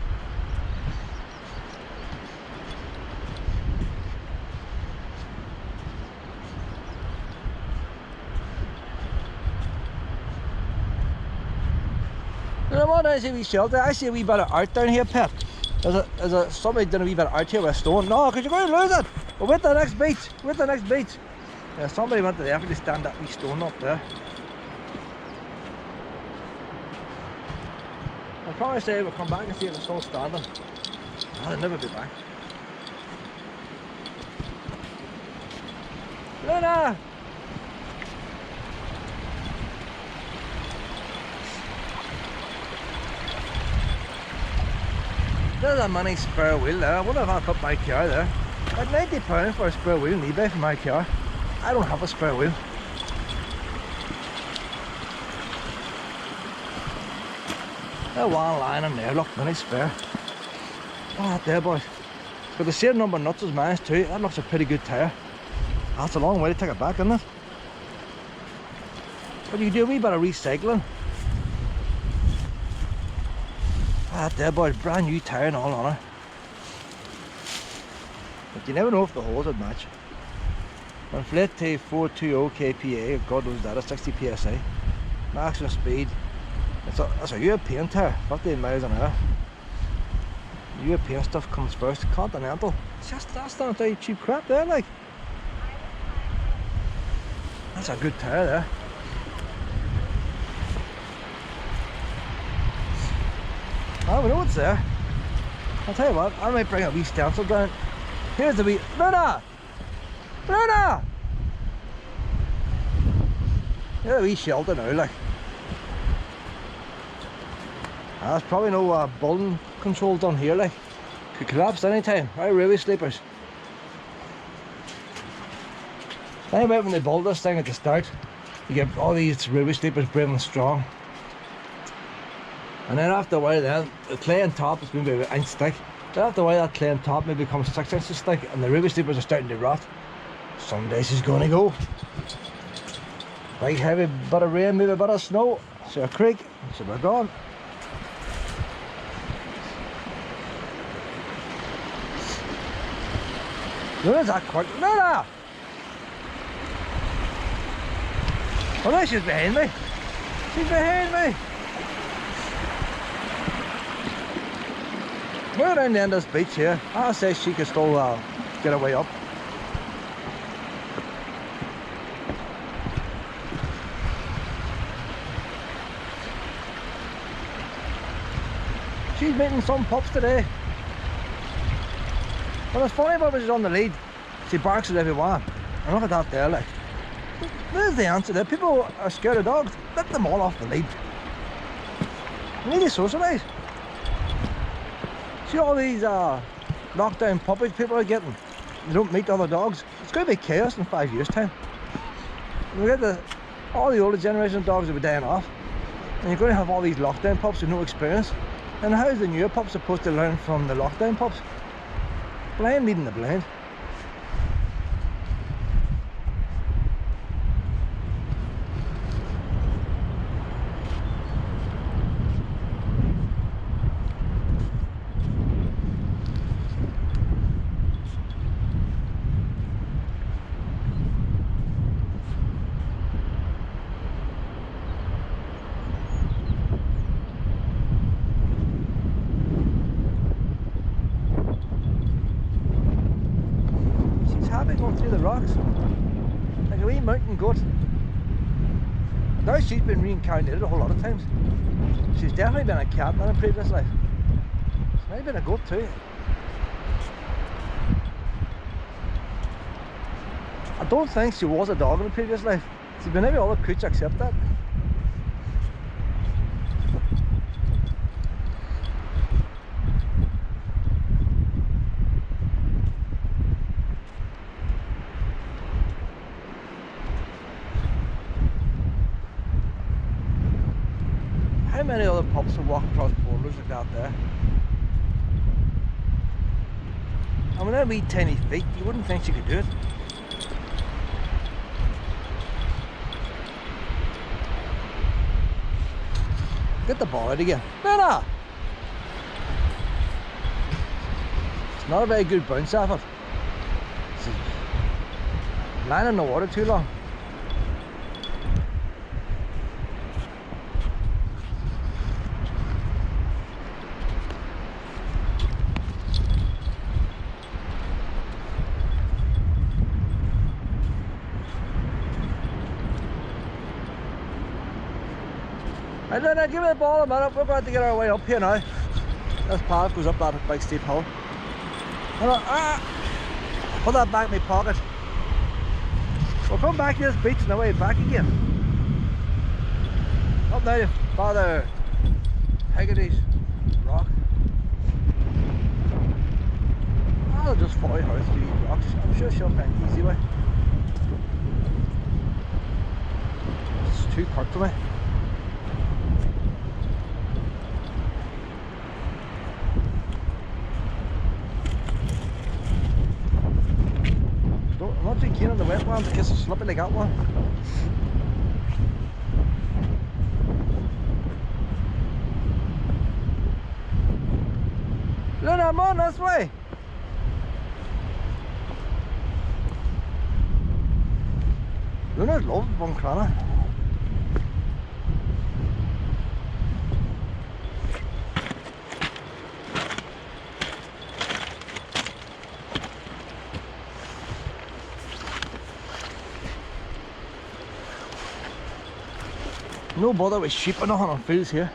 You know what, I see a wee shelter. I see a wee bit of art down here, Pet. Somebody done a wee bit of art here with a stone. No, because you're going to lose it. But with the next beach, Yeah, somebody went to the effort to stand that wee stone up there. I'll probably say we'll come back and see if it's still standing. I'll never be back. Luna! There's a mini spare wheel there. I wonder if I'll put my car there. Like £90 for a spare wheel on eBay for my car. I don't have a spare wheel. There's one lying in there, look, mini spare. Oh, that there, boys. It's got the same number of nuts as mine too. That looks a pretty good tyre. That's a long way to take it back, isn't it? But you can do a wee bit of recycling. Ah, that there, boys, brand new tyre and all on it. But you never know if the holes would match. Inflate to 420 kPa, God knows that, is 60 psi. Maximum speed. That's a European tyre, 15 miles an hour. European stuff comes first. Continental. It's just, that's not very cheap crap there, like. That's a good tyre there. Oh, we know what's there. I'll tell you what, I might bring a wee stencil down. Here's the wee... Luna! Luna! Here's a wee shelter now, like. There's probably no building control done here, like. Could collapse anytime. Right, railway sleepers. Think about when they build this thing at the start. You get all these railway sleepers brave and strong. And then after a while then, the clay on top is maybe an inch thick. Then after a while that clay on top maybe becomes 6 inches thick and the railway sleepers are starting to rot. Some days it's gonna go. Big heavy bit of rain, maybe a bit of snow. So a creek, so we're gone. Look at that quick. Luna! Oh no, she's behind me. She's behind me. We're down the end of this beach here. I say she could still get her way up. She's meeting some pups today. But it's funny about when she's on the lead, she barks at everyone. And look at that there, like. There's the answer there. People are scared of dogs. Let them all off the lead. You need to socialise. See all these lockdown puppies people are getting. They don't meet other dogs. It's going to be chaos in 5 years' time. We get all the older generation of dogs will be dying off. And you're going to have all these lockdown pups with no experience. And how is the newer pup supposed to learn from the lockdown pups? Blind leading the blind. Going through the rocks like a wee mountain goat. Now she's been reincarnated a whole lot of times. She's definitely been a cat in a previous life. She's maybe been a goat too. I don't think she was a dog in a previous life. She's been every other creature except that. How many other pups will walk across borders like that there? And with their wee tiny feet, you wouldn't think she could do it. Get the ball out again. Luna! It's not a very good bounce off it. She's lying in the water too long. And then give me the ball a minute, we're going to get our way up here now. This path goes up that big steep hill. Put that back in my pocket. We'll come back to this beach on the way back again. Up now to Father Haggerty's rock. I'll just follow her through these rocks. I'm sure she'll find the easy way. It's too quick for me. I'm not too keen on the wet one because it's slippy like that one. Luna, I'm on this way. Luna loves Buncran. No bother with sheep or nothing on fields here.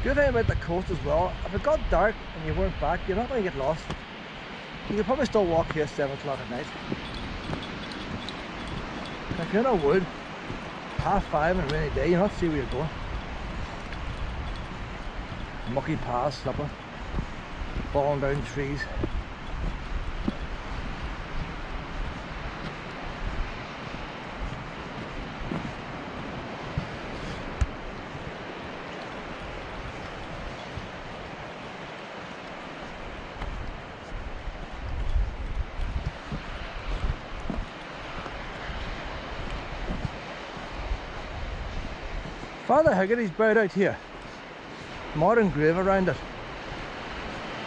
Good thing about the coast as well, if it got dark and you weren't back, you're not going to get lost. You could probably still walk here 7 o'clock at night. If you're in a wood, 5:30 on a rainy day, you'll not see where you're going. Mucky paths, slipper, falling down trees. Father Haggerty's buried out here. Modern grave around it.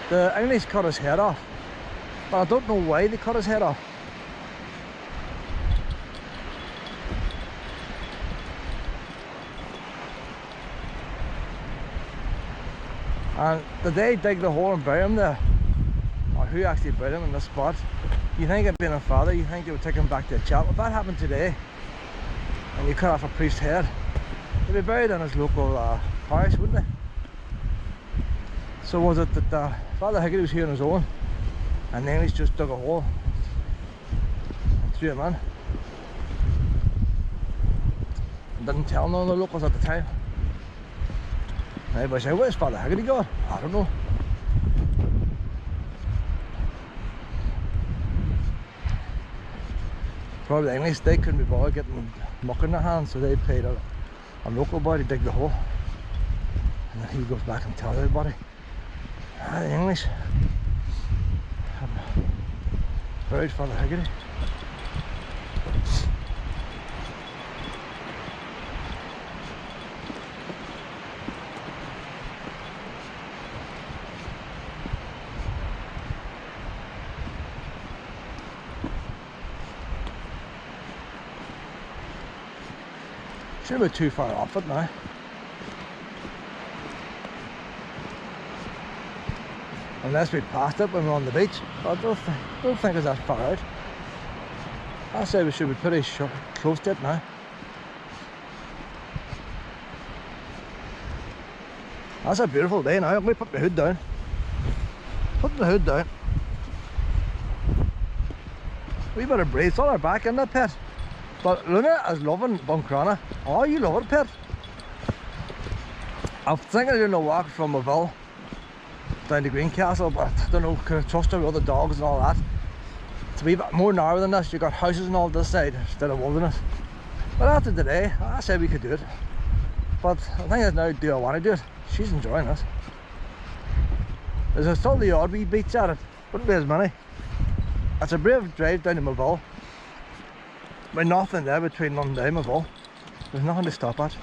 The English cut his head off, but I don't know why they cut his head off. And did they dig the hole and bury him there? Or who actually buried him in this spot? You think it being a father, you think they would take him back to a chapel. If that happened today, and you cut off a priest's head, he'd be buried in his local parish, wouldn't he? So was it that Father Haggerty was here on his own, and the English just dug a hole and threw him in? And didn't tell none of the locals at the time. Everybody said, where's Father Haggerty gone? I don't know. Probably the English, they couldn't be bothered getting muck in their hands, so they paid a local boy to dig the hole. And then he goes back and tells everybody. The English have buried Father Haggerty. Should be too far off it now. Unless we passed it when we're on the beach. I don't think it's that far out. I say we should be pretty close to it now. That's a beautiful day now. I'm going to put my hood down. Put the hood down. We better breathe. It's on our back, isn't it, pet? But Luna is loving Buncran. Oh, you love it, pet. I'm thinking of doing a walk from Maville down to Greencastle, but I don't know, can I trust her with all the dogs and all that? It's a wee bit more narrow than this. You've got houses and all this side instead of wilderness. But after today, I said we could do it. But the thing is now, do I want to do it? She's enjoying it. There's still the odd wee beach at it. Wouldn't be as many. It's a brave drive down to Maville. But nothing there between London and Maville. There's nothing to stop at.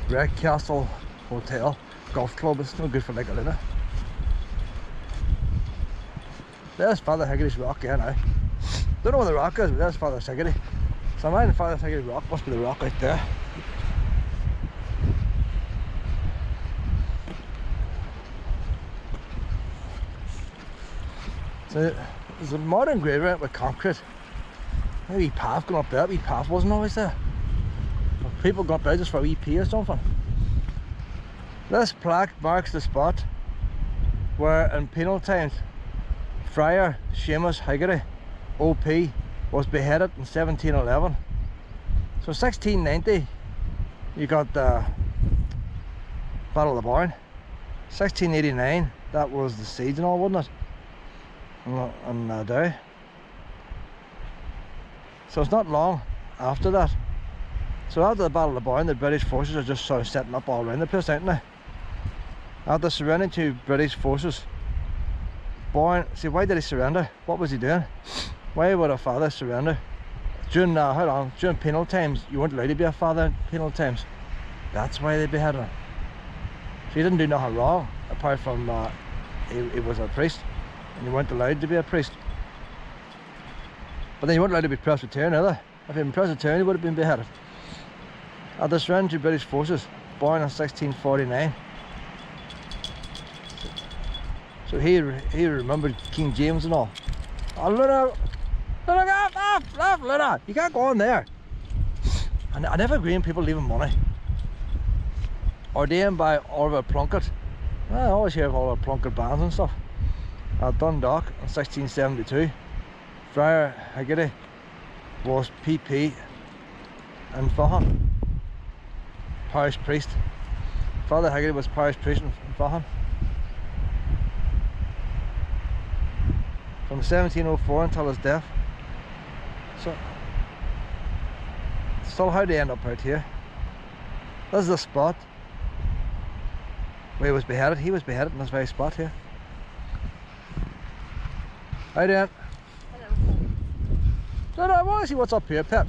Red Castle Hotel, golf club, it's no good for like a Luna. There's Father Haggerty's rock here now. Don't know what the rock is, but there's Father Haggerty. So mine and Father Haggerty rock must be the rock out there. So there's a modern grave around with concrete. Maybe path going up there, wee path wasn't always there. people got by just for a wee pee or something. This plaque marks the spot where in penal times Friar Seamus Haggerty OP was beheaded in 1711. So 1690 you got the Battle of the Boyne. 1689 that was the siege and all, wasn't it? And Derry. So it's not long after that. So after the Battle of the Boyne, the British forces are just sort of setting up all around the place, aren't they? After surrendering to British forces, Boyne, see, why did he surrender? What was he doing? Why would a father surrender? During how long? During penal times, you weren't allowed to be a father in penal times. That's why they beheaded him. So he didn't do nothing wrong, apart from he was a priest, and you weren't allowed to be a priest. But then you weren't allowed to be Presbyterian either. If you'd been Presbyterian, you would have been beheaded. At the surrender to British forces, born in 1649. So he remembered King James and all. Oh, Luna! Luna, off, Luna! You can't go in there. And I never agree on people leaving money. Ordained by Oliver Plunkett. I always hear of Oliver Plunkett bands and stuff. At Dundalk in 1672. Friar Haggerty was PP in Faughan. Parish priest. Father Haggerty was parish priest in Faughan. From 1704 until his death. So how'd he end up out here? This is the spot where he was beheaded. He was beheaded in this very spot here. How you doing? Hello. No, I want to see what's up here, Pip.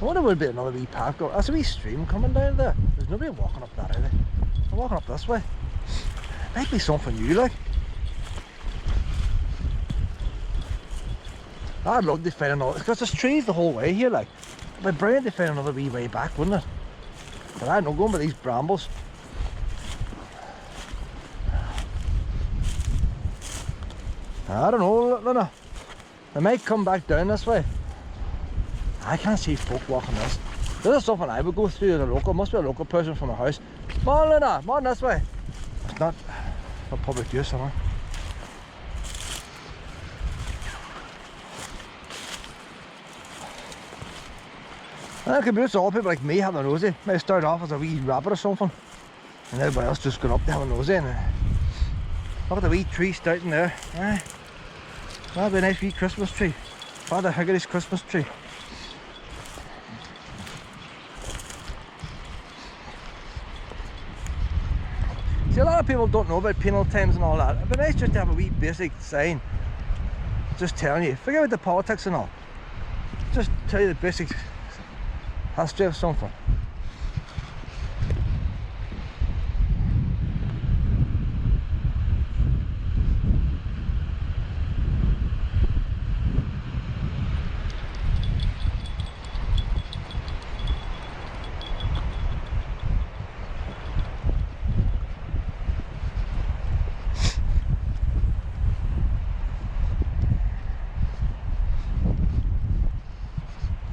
I wonder would be another wee path going. That's a wee stream coming down there. There's nobody walking up that, are they? I'm walking up this way. Might be something new, like. I'd love to find another, because there's trees the whole way here, like. It'd be brilliant to find another wee way back, wouldn't it? But I don't know, going by these brambles. I don't know, Luna. They might come back down this way. I can't see folk walking this. This is something I would go through as a local. Must be a local person from a house. Come on, Luna, come on this way. It's not for public use, somewhere. And it could be just all people like me having a nosy. Might start off as a wee rabbit or something, and everybody else just going up to have a nosy. And look at the wee tree starting there. That'd be a nice wee Christmas tree. Father Haggerty's Christmas tree. See, a lot of people don't know about penal times and all that. It'd be nice just to have a wee basic sign just telling you. Forget about the politics and all. Just tell you the basic history of something.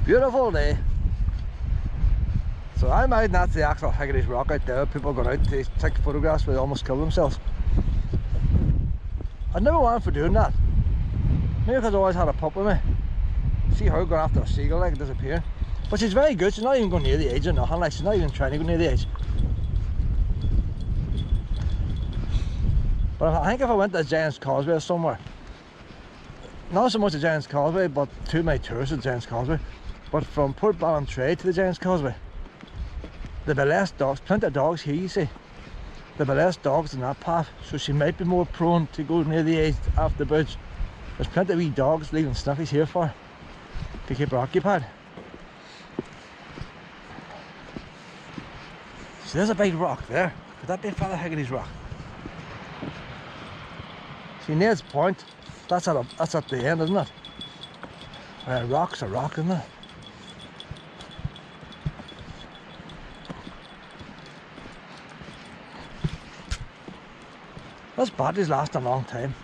Beautiful day. So I imagine that's the actual Haggerty's Rock out there. People go out to take photographs where they almost kill themselves. I never wanted for doing that. Maybe because I always had a pup with me. See her going after a seagull like disappearing. But she's very good. She's not even going near the edge or nothing. Like, she's not even trying to go near the edge. But I think if I went to Giant's Causeway or somewhere, not so much the Giant's Causeway, but to my tours at Giant's Causeway, but from Port Ballantrae to the Giant's Causeway, there'll be less dogs, plenty of dogs here, you see. There'll be less dogs in that path, so she might be more prone to go near the edge after the bridge. There's plenty of wee dogs leaving snuffies here for her, to keep her occupied. So there's a big rock there. Could that be Father Haggerty's Rock? See, Ned's Point, that's at the end, isn't it? Rock's a rock, isn't it? Those batteries last a long time.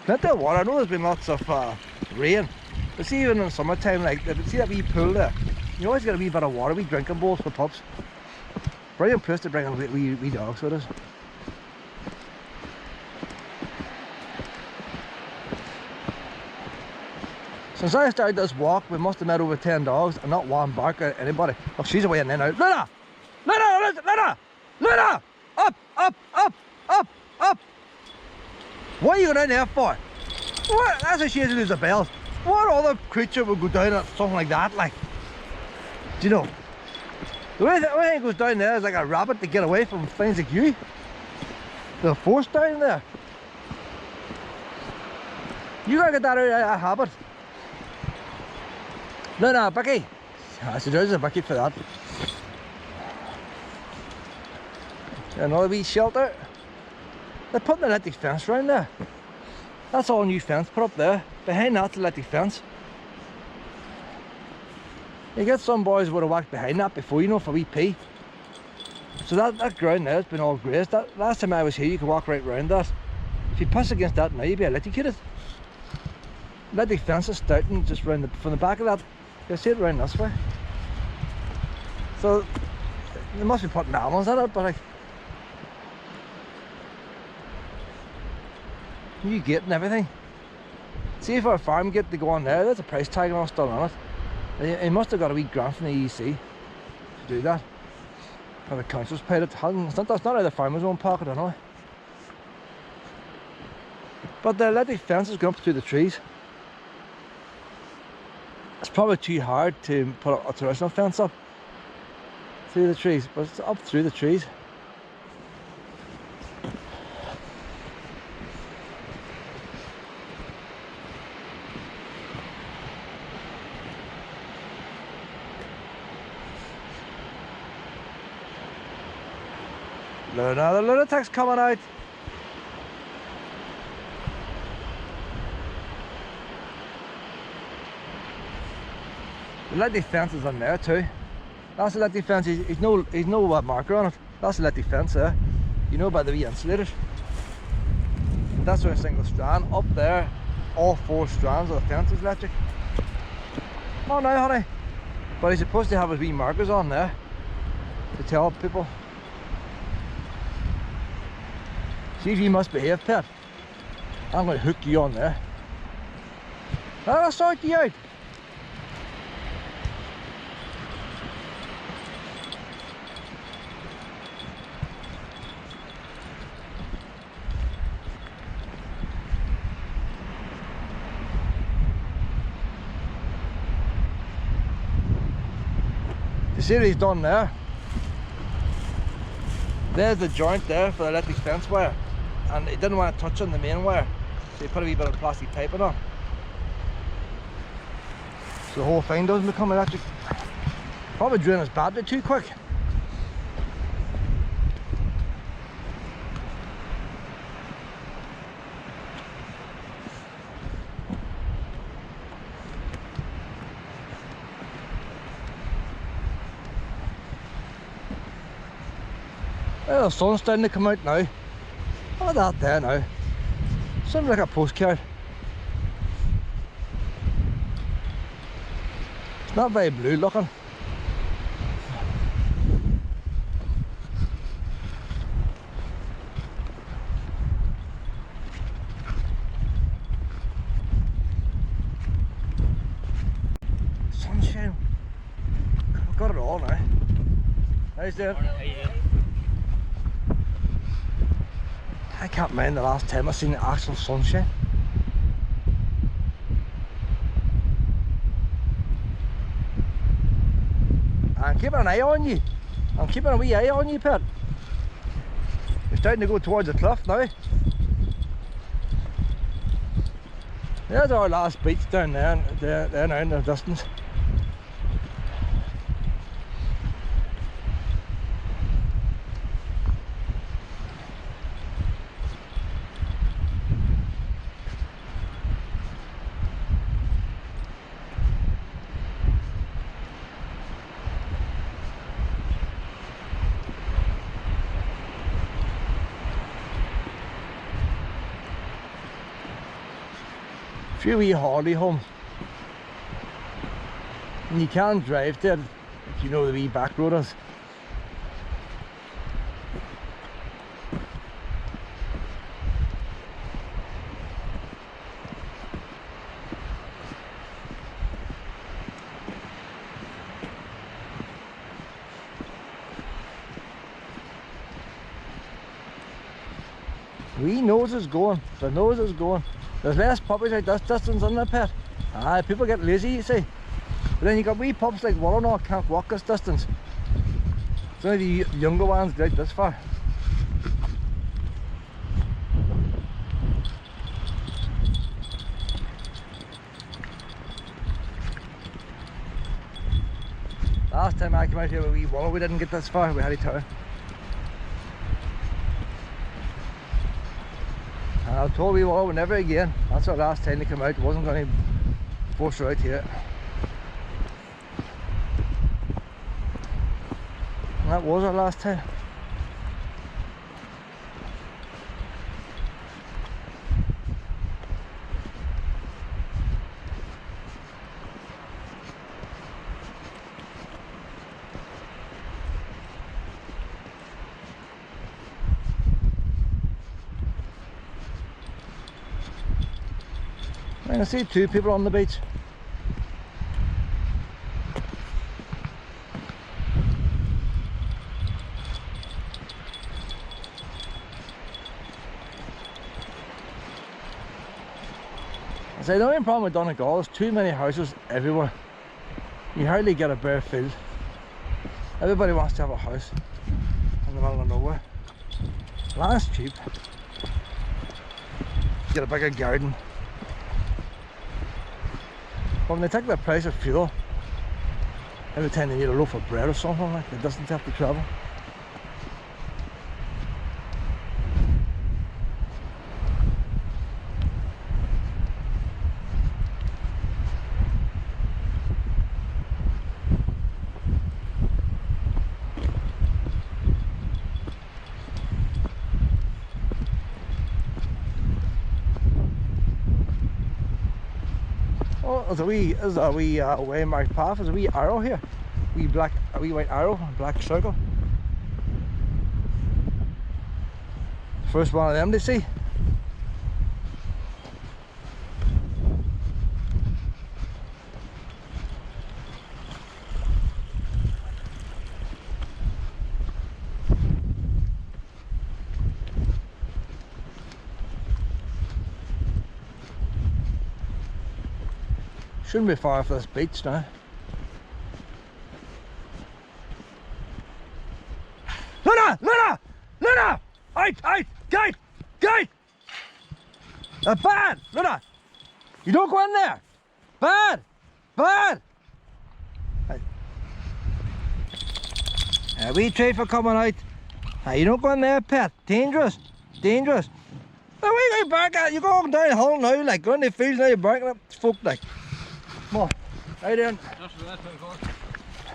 Not the water, I know there's been lots of rain. But see, even in summertime, like, see that wee pool there? You always get a wee bit of water, wee drinking bowls for pups. Brilliant place to bring in wee dogs, so it is. Since I started this walk, we must have met over 10 dogs and not one bark at anybody. Oh, she's away and then out. Luna! Luna! Luna! Luna! Up! Up! Up! Up! Up! What are you going down there for? What? That's a shame to lose the bells. What other creature would go down at something like that, like? Do you know? The way it goes down there is like a rabbit to get away from things like you. The force down there. You gotta get that out of that habit. No, Becky. I said there's a bucket for that. Another wee shelter. They're putting an electric fence around there. That's all new fence put up there. Behind that's electric fence. You get some boys would have walked behind that before, you know, for wee pee. So that ground there has been all grazed. That last time I was here, you could walk right round that. If you push against that now, you'd be electrocuted. Electric fence is starting just round from the back of that. You see it round this way. So they must be putting animals at it, but like, new gate and everything. See, for a farm gate to go on there, there's a price tag and all still on it. He must have got a wee grant from the EEC to do that. Or the council's paid it. That's not out of the farmer's own pocket, I know. But the electric fence is going up through the trees. It's probably too hard to put a traditional fence up through the trees, but it's up through the trees. Now the lunatic's coming out. The electric fence is on there too. That's the electric fence. He's no marker on it. That's the electric fence there. You know about the wee insulators. That's where a single strand. Up there, all 4 strands of the fence is electric. Come on now, honey. But he's supposed to have his wee markers on there to tell people. See if you must behave, pet. I'm going to hook you on there. I'll sort you out. You see what he's done there? There's the joint there for the electric fence wire, and he didn't want to touch on the main wire, so he put a wee bit of plastic piping on, so the whole thing doesn't become electric. Probably drain his battery too quick. Well, the sun's starting to come out now. Look at that there now. Something like a postcard. It's not very blue looking. Sunshine. I've got it all now. How's that? I can't mind the last time I've seen the actual sunshine. I'm keeping an eye on you. I'm keeping a wee eye on you, pet. You're starting to go towards the cliff now. There's our last beach down there now in the distance. few wee holiday homes. And you can drive there if you know the wee back road is. Wee nose is going, the nose is going. There's less puppies like this distance in the pet. Aye, people get lazy, you see. But then you got wee pups like Wallow now can't walk this distance. It's only the younger ones get out this far. Last time I came out here with wee Wallow, we didn't get this far, we had to turn. And I told wee Wallow never again. That's our last time they come out, wasn't going to force her out here. And that was our last time. I can see two people on the beach. I say the only problem with Donegal is too many houses everywhere. You hardly get a bare field. Everybody wants to have a house in the middle of nowhere. Land's cheap. Get a bigger garden. But when they take the price of fuel, every time they need a loaf of bread or something like that, it doesn't have to travel. There's a wee waymarked path. There's a wee arrow here, a wee white arrow, a black circle. First one of them to see. Shouldn't be far off this beach now. Luna! Luna! Luna! Out! Gate! Bad! Luna! You don't go in there! Bad! We try for coming out. You don't go in there, pet. Dangerous. Oh, we go back at you. Going down the hill now, like going to the fields now. You're barking up folk like. Come on, right then. That's the last one,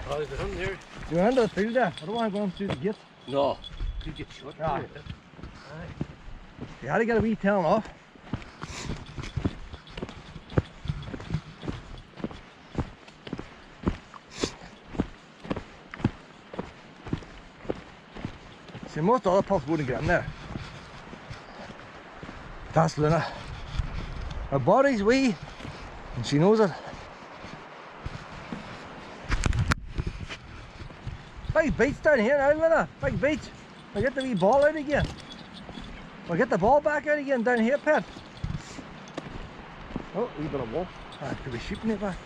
oh, there's something here. You went into the field there. I don't want to go through the gate. No. You get shot. Ah. You had to get a wee telling off. See, most other pups wouldn't get in there. That's Luna. Her body's wee, and she knows it. Big beach down here now, Luna. Big beach. We'll get the wee ball out again. We'll get the ball back out again down here, pet. Oh, a wee bit of wall. Could be sheeping it back.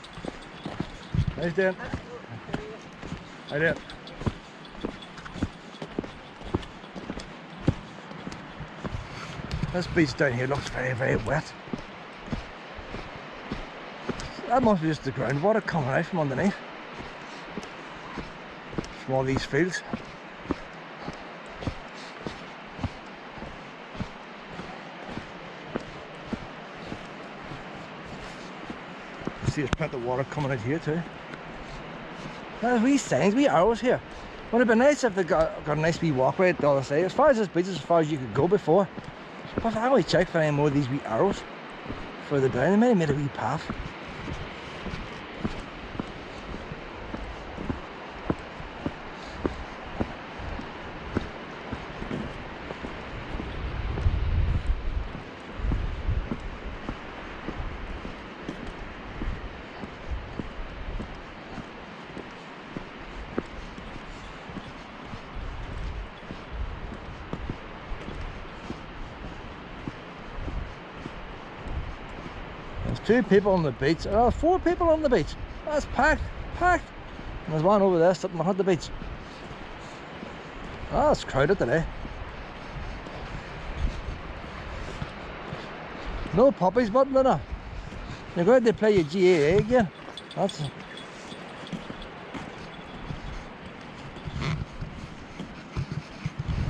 Nice Dan. Right there. This beach down here looks very, very wet. That must be just the groundwater coming out from underneath. From all these fields. See, there's plenty of water coming out here too. There's wee signs, wee arrows here. Would have been nice if they got a nice wee walkway at the other side. As far as this beach is as far as you could go before. But I only check for any more of these wee arrows. further down. They might have made a wee path. There's 2 people on the beach. 4 people on the beach. That's packed, packed. And there's one over there sitting behind the beach. Oh, it's crowded today. No puppies, but no. You're going to play your GAA again. That's.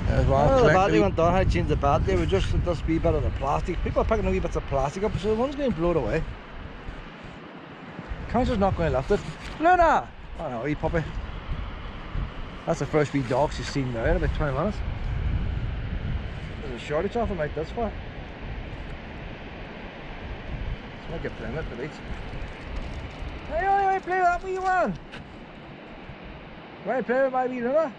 There's one. Oh, the battery went down. I changed the battery. We just this wee bit of the plastic. People are picking a wee bits of plastic up, so the one's getting blown away. Council's not going to lift it. Luna! Oh no, wee puppy. That's the first wee dog she's seen now in about 20 minutes. There's a shortage of them like this far. Let's make it playing at the beach. Hey, only play that wee one. Right, play with my wee Luna.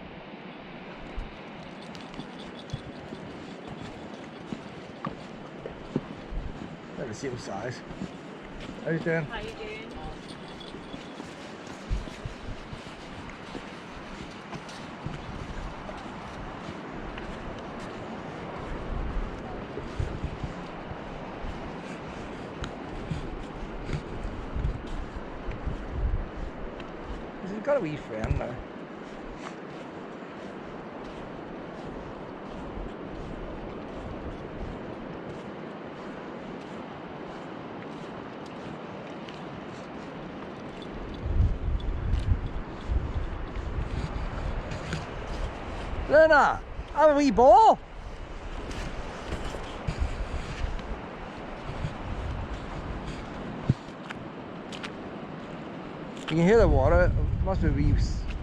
They're the same size. How you doing? How you doing? He's got a wee friend now. Luna, have a wee ball. You can hear the water. It must be wee.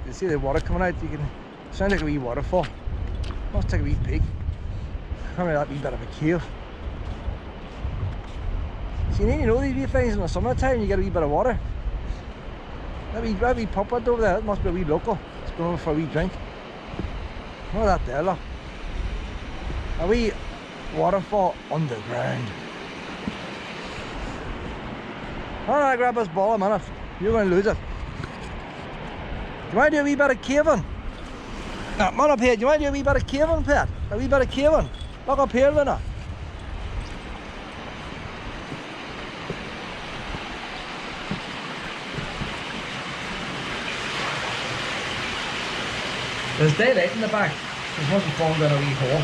You see the water coming out. You can sound like a wee waterfall. Must take a wee peek. Coming out that wee bit of a cave. So you need to know these wee things in the summertime. You get a wee bit of water. That wee pump right over there. It must be a wee local. It's going over for a wee drink. Look at that there, look. A wee waterfall underground. Alright, grab this ball a minute. You're going to lose it. Do you want to do a wee bit of caving? No, man up here. Do you want to do a wee bit of caving, Pat? A wee bit of caving. Look up here, Luna. There's daylight in the back. It must have fallen down a wee hole.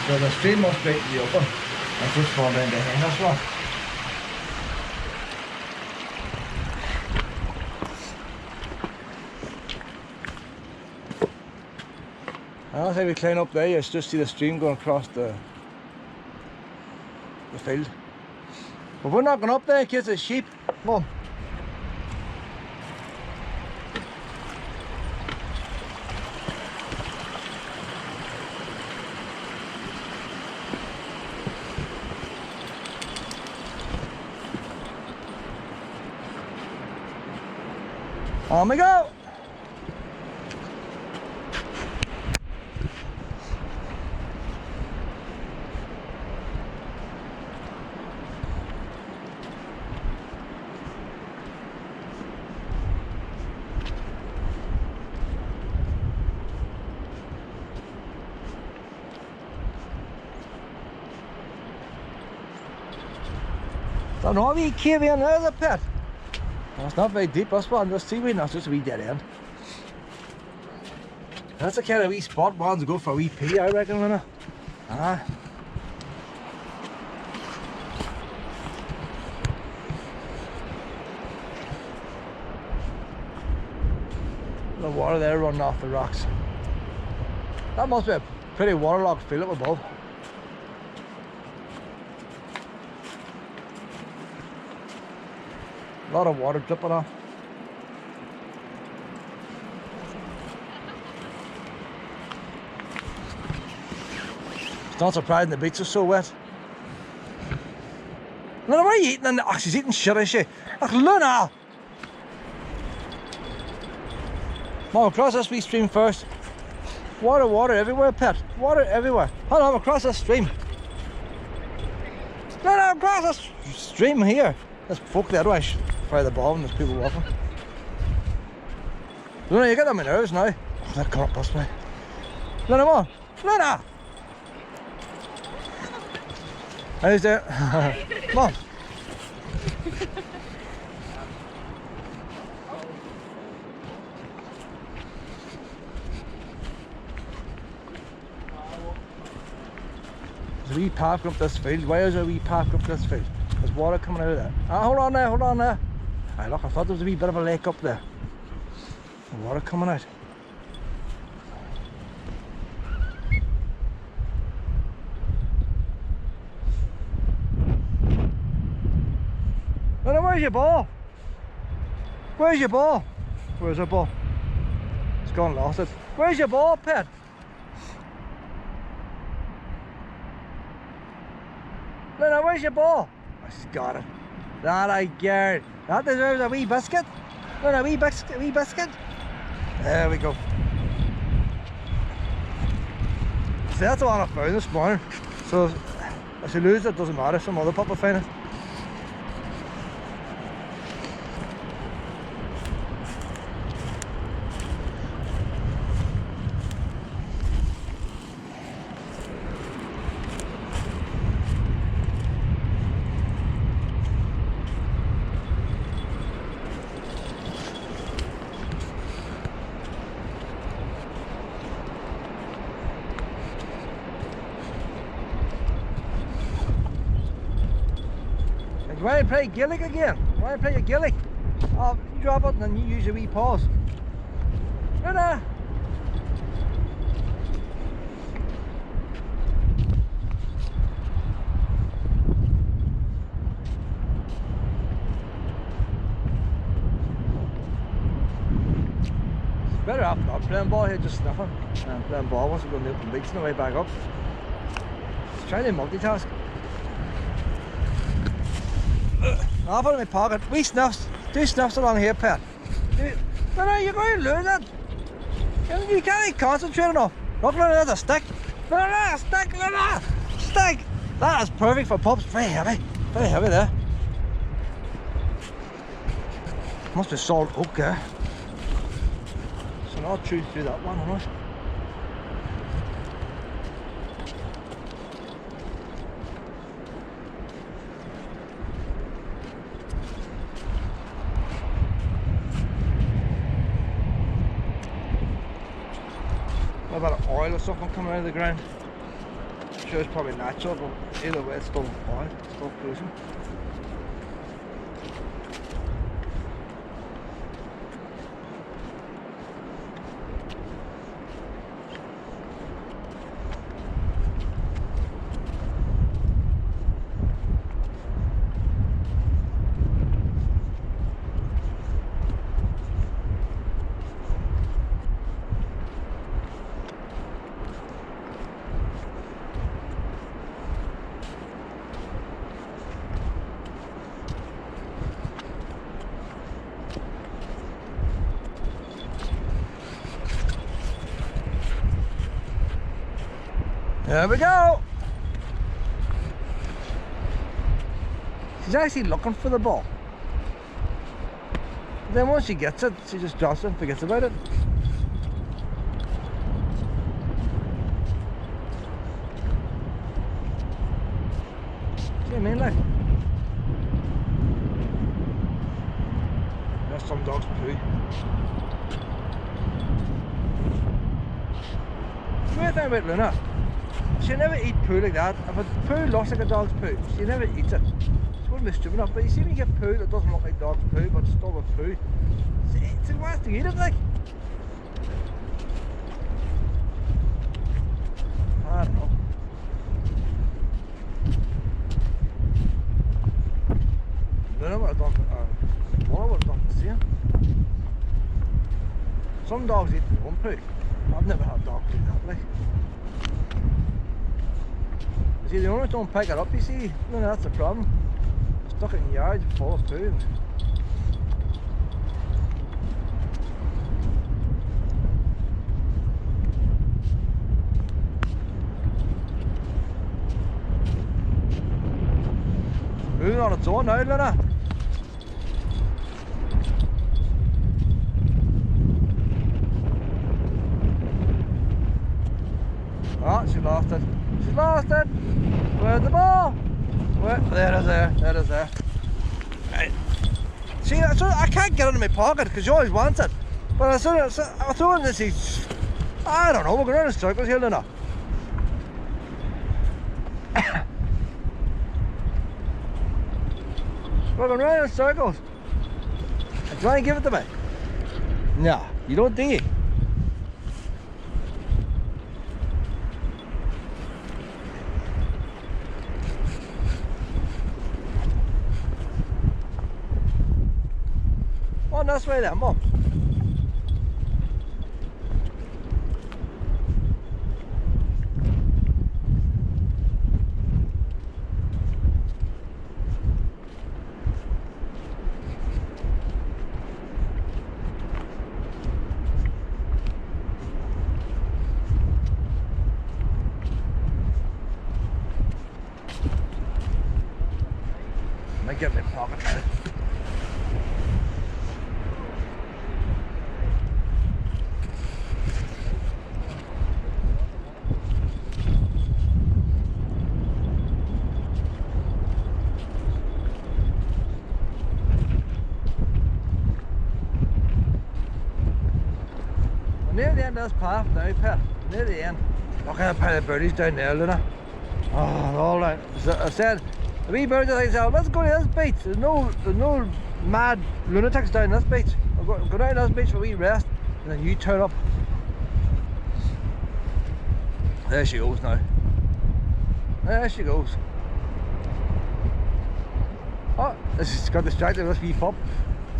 So the stream must be out in the open. It's just fallen down behind us one. I think we climb up there, you just see the stream going across the field. But we're not going up there in case there's sheep. Come on. On we go! Don't know, we cave in there, the pit. Well, it's not very deep, that's one, just seaweed, and that's just a wee dead end. That's the kind of wee spot ones go for a wee pee, I reckon, Luna. Ah. The water there running off the rocks. That must be a pretty waterlogged field up above. A lot of water dripping off. It's not surprising the beach is so wet. Luna, what are you eating? Oh, she's eating shit, is she? Ach, Luna! Mom, across this wee stream first. Water everywhere, pet. Water everywhere. Hold on, across this stream. Luna, across this stream here. There's folk the other way. Fire the ball and there's people walking. Luna, you get on my nerves now. Oh, that come up past me. Luna, come on. Luna! How's there? Come on. There's a wee path up this field. Why is there a wee path up this field? There's water coming out of there. Ah, hold on there, hold on there. Aye, look, I thought there was a wee bit of a lake up there. The water coming out. Luna, where's your ball? Where's your ball? Where's her ball? It's gone lost it. Where's your ball, pet? Luna, where's your ball? Oh, she's got it. That I get. That deserves a wee biscuit. Luna, a wee biscuit. There we go. See, that's the one I found this morning. So if she loses it, doesn't matter. Some other pup will find it. Why don't you play Gillick again? Why don't you play your Gillick? Oh, you drop it and then you use your wee paws. Luna! It's better off not playing ball here, just sniffing. And playing ball once we're going to open beaks on the way back up. Just trying to multitask. I'll put it in my pocket. Wee snuffs. 2 snuffs along here, pet. No, you're going to lose it. You can't concentrate enough. Look, Luna, there's a stick. Luna, a stick, Luna! Stick! That is perfect for pups. Very heavy. Very heavy there. Must be solid oak there. So I'll chew through that one, alright? A bit of oil or something coming out of the ground. I'm sure it's probably natural, but either way it's still oil, it's still cruising. There we go! She's actually looking for the ball. Then once she gets it, she just drops it and forgets about it. See what I mean, like? There's some dogs poo. The weird thing about Luna, she never eat poo like that. If a poo looks like a dog's poo, she never eats it. It's going to be stupid enough. But you see when you get poo that doesn't look like dog's poo, but it's still with poo, she wants to eat it, like. I don't know. Luna would have done, Mona would have done the same. Some dogs eat their own poo. I've never had dogs do that, like. See, the owners don't pick it up, you see. No, that's the problem. stuck it in the yard full of poo. Moving on its own now, Luna. Oh, she lost it. She lost it. Where's the ball? Where? There it is there. There it is there. Right. See, so I can't get it in my pocket because she always wants it. But as soon as I throw it in this, I don't know, we're going around in circles here, Luna. We're going round in circles. Do you want to give it to me? No, you don't, do you? On this way then, Mum. Might get my pocket out. Near the end of this path now, Pet. Near the end. Look at a pile of birdies down there, Luna. Oh, all right. So I said, the wee birds are like, let's go to this beach. There's no mad lunatics down this beach. We'll go down this beach for a wee rest, and then you turn up. There she goes now. There she goes. Oh, she's got distracted with this wee pup.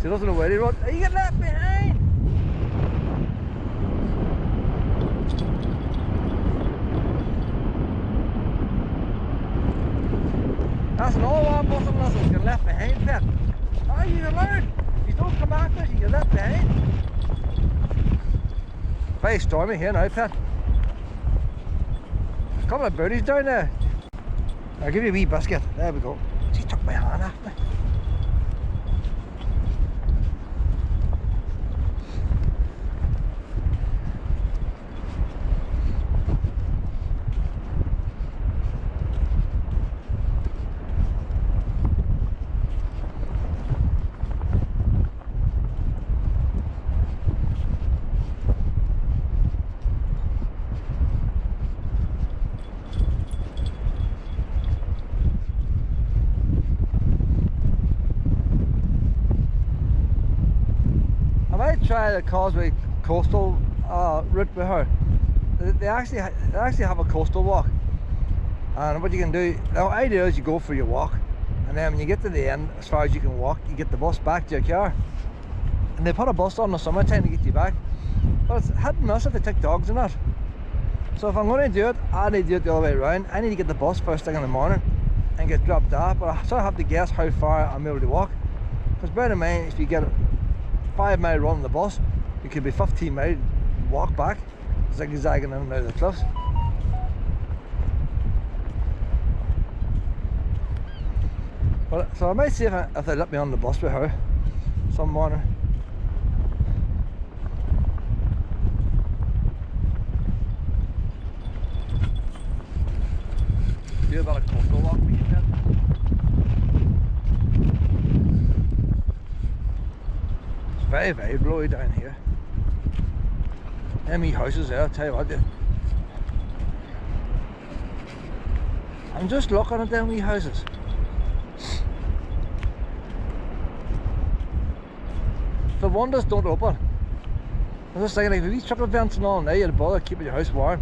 She doesn't know where to run. You get left behind! That's an all one muscle muscles get left behind, Pet. Oh, you learn. You don't come after us, you get left behind. Very stormy here now, Pet. A couple of birdies down there. I'll give you a wee biscuit. There we go. She took my hand off me. Try the Causeway coastal route with her. They actually have a coastal walk, and what you can do, the idea is you go for your walk, and then when you get to the end, as far as you can walk, you get the bus back to your car, and they put a bus on in the summertime to get you back. But it's hit and miss if they take dogs or not. So if I'm going to do it, I need to do it the other way around. I need to get the bus first thing in the morning and get dropped off, but I sort of have to guess how far I'm able to walk, because bear in mind, if you get 5 mile run on the bus, it could be 15 mile walk back, zigzagging in and out of the cliffs. But so I might see if they let me on the bus with her some morning. Do a bit of coastal walk we can get. Very, very blowy down here. Them wee houses there, I'll tell you what. I'm just looking at them wee houses. The windows don't open. I'm just thinking, like, if these trickle vents and all now, you'd bother keeping your house warm.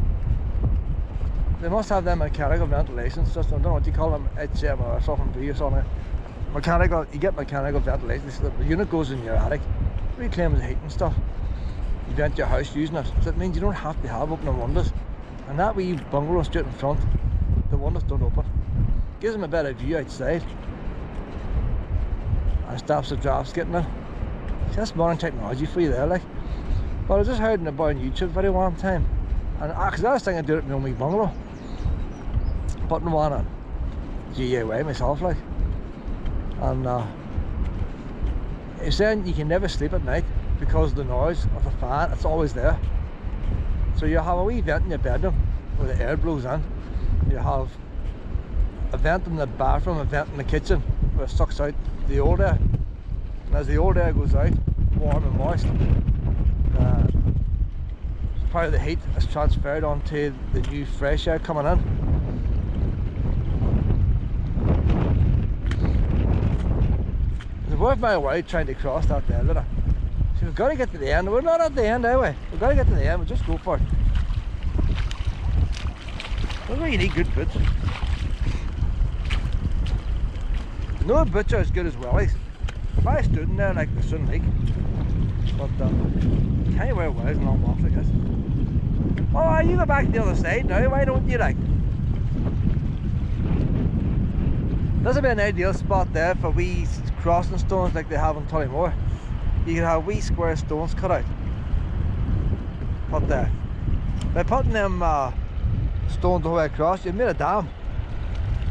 They must have them mechanical ventilation system. I don't know what you call them, HM or something B or something. Mechanical, you get mechanical ventilation. So the unit goes in your attic. Reclaims the heat and stuff. You vent your house using it, so it means you don't have to have open windows. And that wee bungalow straight in front, the windows don't open. Gives them a better view outside. and stops the drafts getting in. See, that's modern technology for you there, like. But I just heard it about on YouTube video one time, and because I was thinking of doing it in my own wee bungalow, putting one on GAY myself, like. And it's saying you can never sleep at night because of the noise of the fan. It's always there. So you have a wee vent in your bedroom where the air blows in. You have a vent in the bathroom, a vent in the kitchen where it sucks out the old air. And as the old air goes out, warm and moist, part of the heat is transferred onto the new fresh air coming in. It's worth my while trying to cross that there, isn't it? So we've got to get to the end. We're not at the end anyway. We've got to get to the end. We'll just go for it. That's why you need good boots. No boots are as good as wellies. If I stood in there like the sun leak, but can you wear wellies and long walks like this? Oh, you go back to the other side now. Why don't you, like? This would be an ideal spot there for wee crossing stones like they have in Tullymore. You can have wee square stones cut out. Put there. By putting them stones the way across, you've made a dam.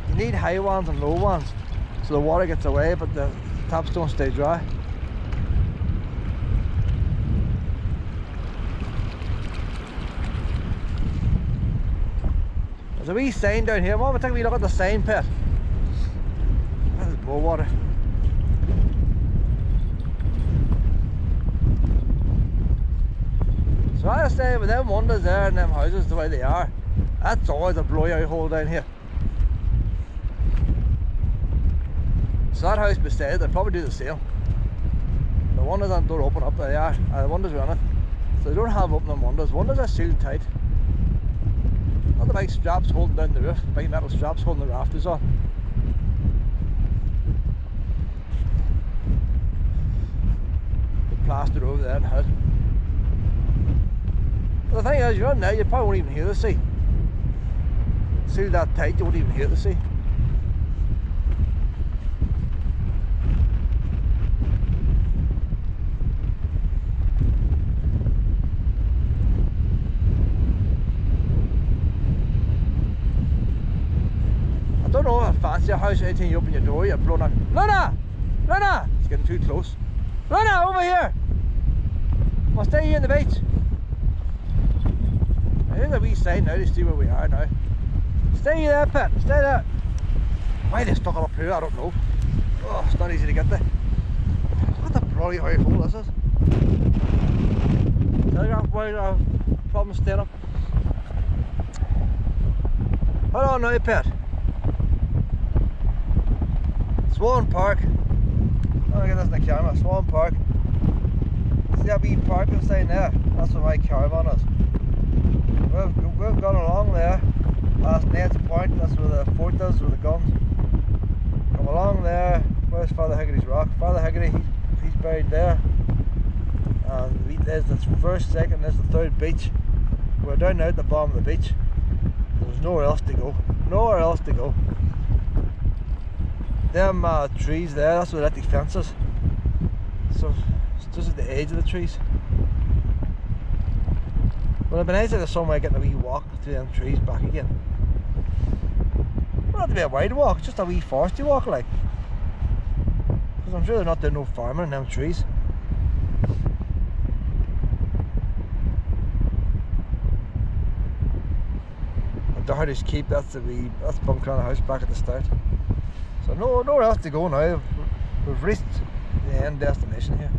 You need high ones and low ones so the water gets away but the top stones stay dry. There's a wee sign down here. Mum, we'll take a wee look at the sign, Pet. This is more water. So I say with them windows there and them houses the way they are, that's always a blowout hole down here. So that house beside, they'll probably do the same. The windows don't open up, they are. The windows are on it. So they don't have opening windows. Windows are sealed tight. Not the big straps holding down the roof, big metal straps holding the rafters on. The plaster over there and hood. But the thing is, you're on there, you probably won't even hear the sea. Sealed that tight, you won't even hear the sea. I don't know if I fancy a house, anytime you open your door, you're blown up. Luna! Luna! It's getting too close. Luna, over here! I'll stay here in the beach. Here's a wee sign now to see where we are now. Stay there, Pet, stay there. Why they stuck it up here, I don't know. Oh, it's not easy to get there. What the bloody high hole this is. Telegraph wire, problem staying up. Hold on now, Pet. Swan Park. I'm gonna get this in the camera. Swan Park. See that wee parking sign there? That's where my caravan is. We've gone along there. Past Ned's Point. That's where the fort is, where the guns. Come along there. Where's Father Higgity's rock? Father Higgity, he's buried there. And there's the first, second, there's the third beach. We're down now at the bottom of the beach. There's nowhere else to go. Nowhere else to go. Them trees there, that's where the electric fence is. So it's just at the edge of the trees. Well, it'd be nice if there's somewhere getting a wee walk through them trees back again. Well, not to be a wide walk, just a wee foresty walk, like. Because I'm sure they're not doing no farming in them trees. The Hardy's Keep, that's Buncran house back at the start. So nowhere else to go now. We've reached the end destination here.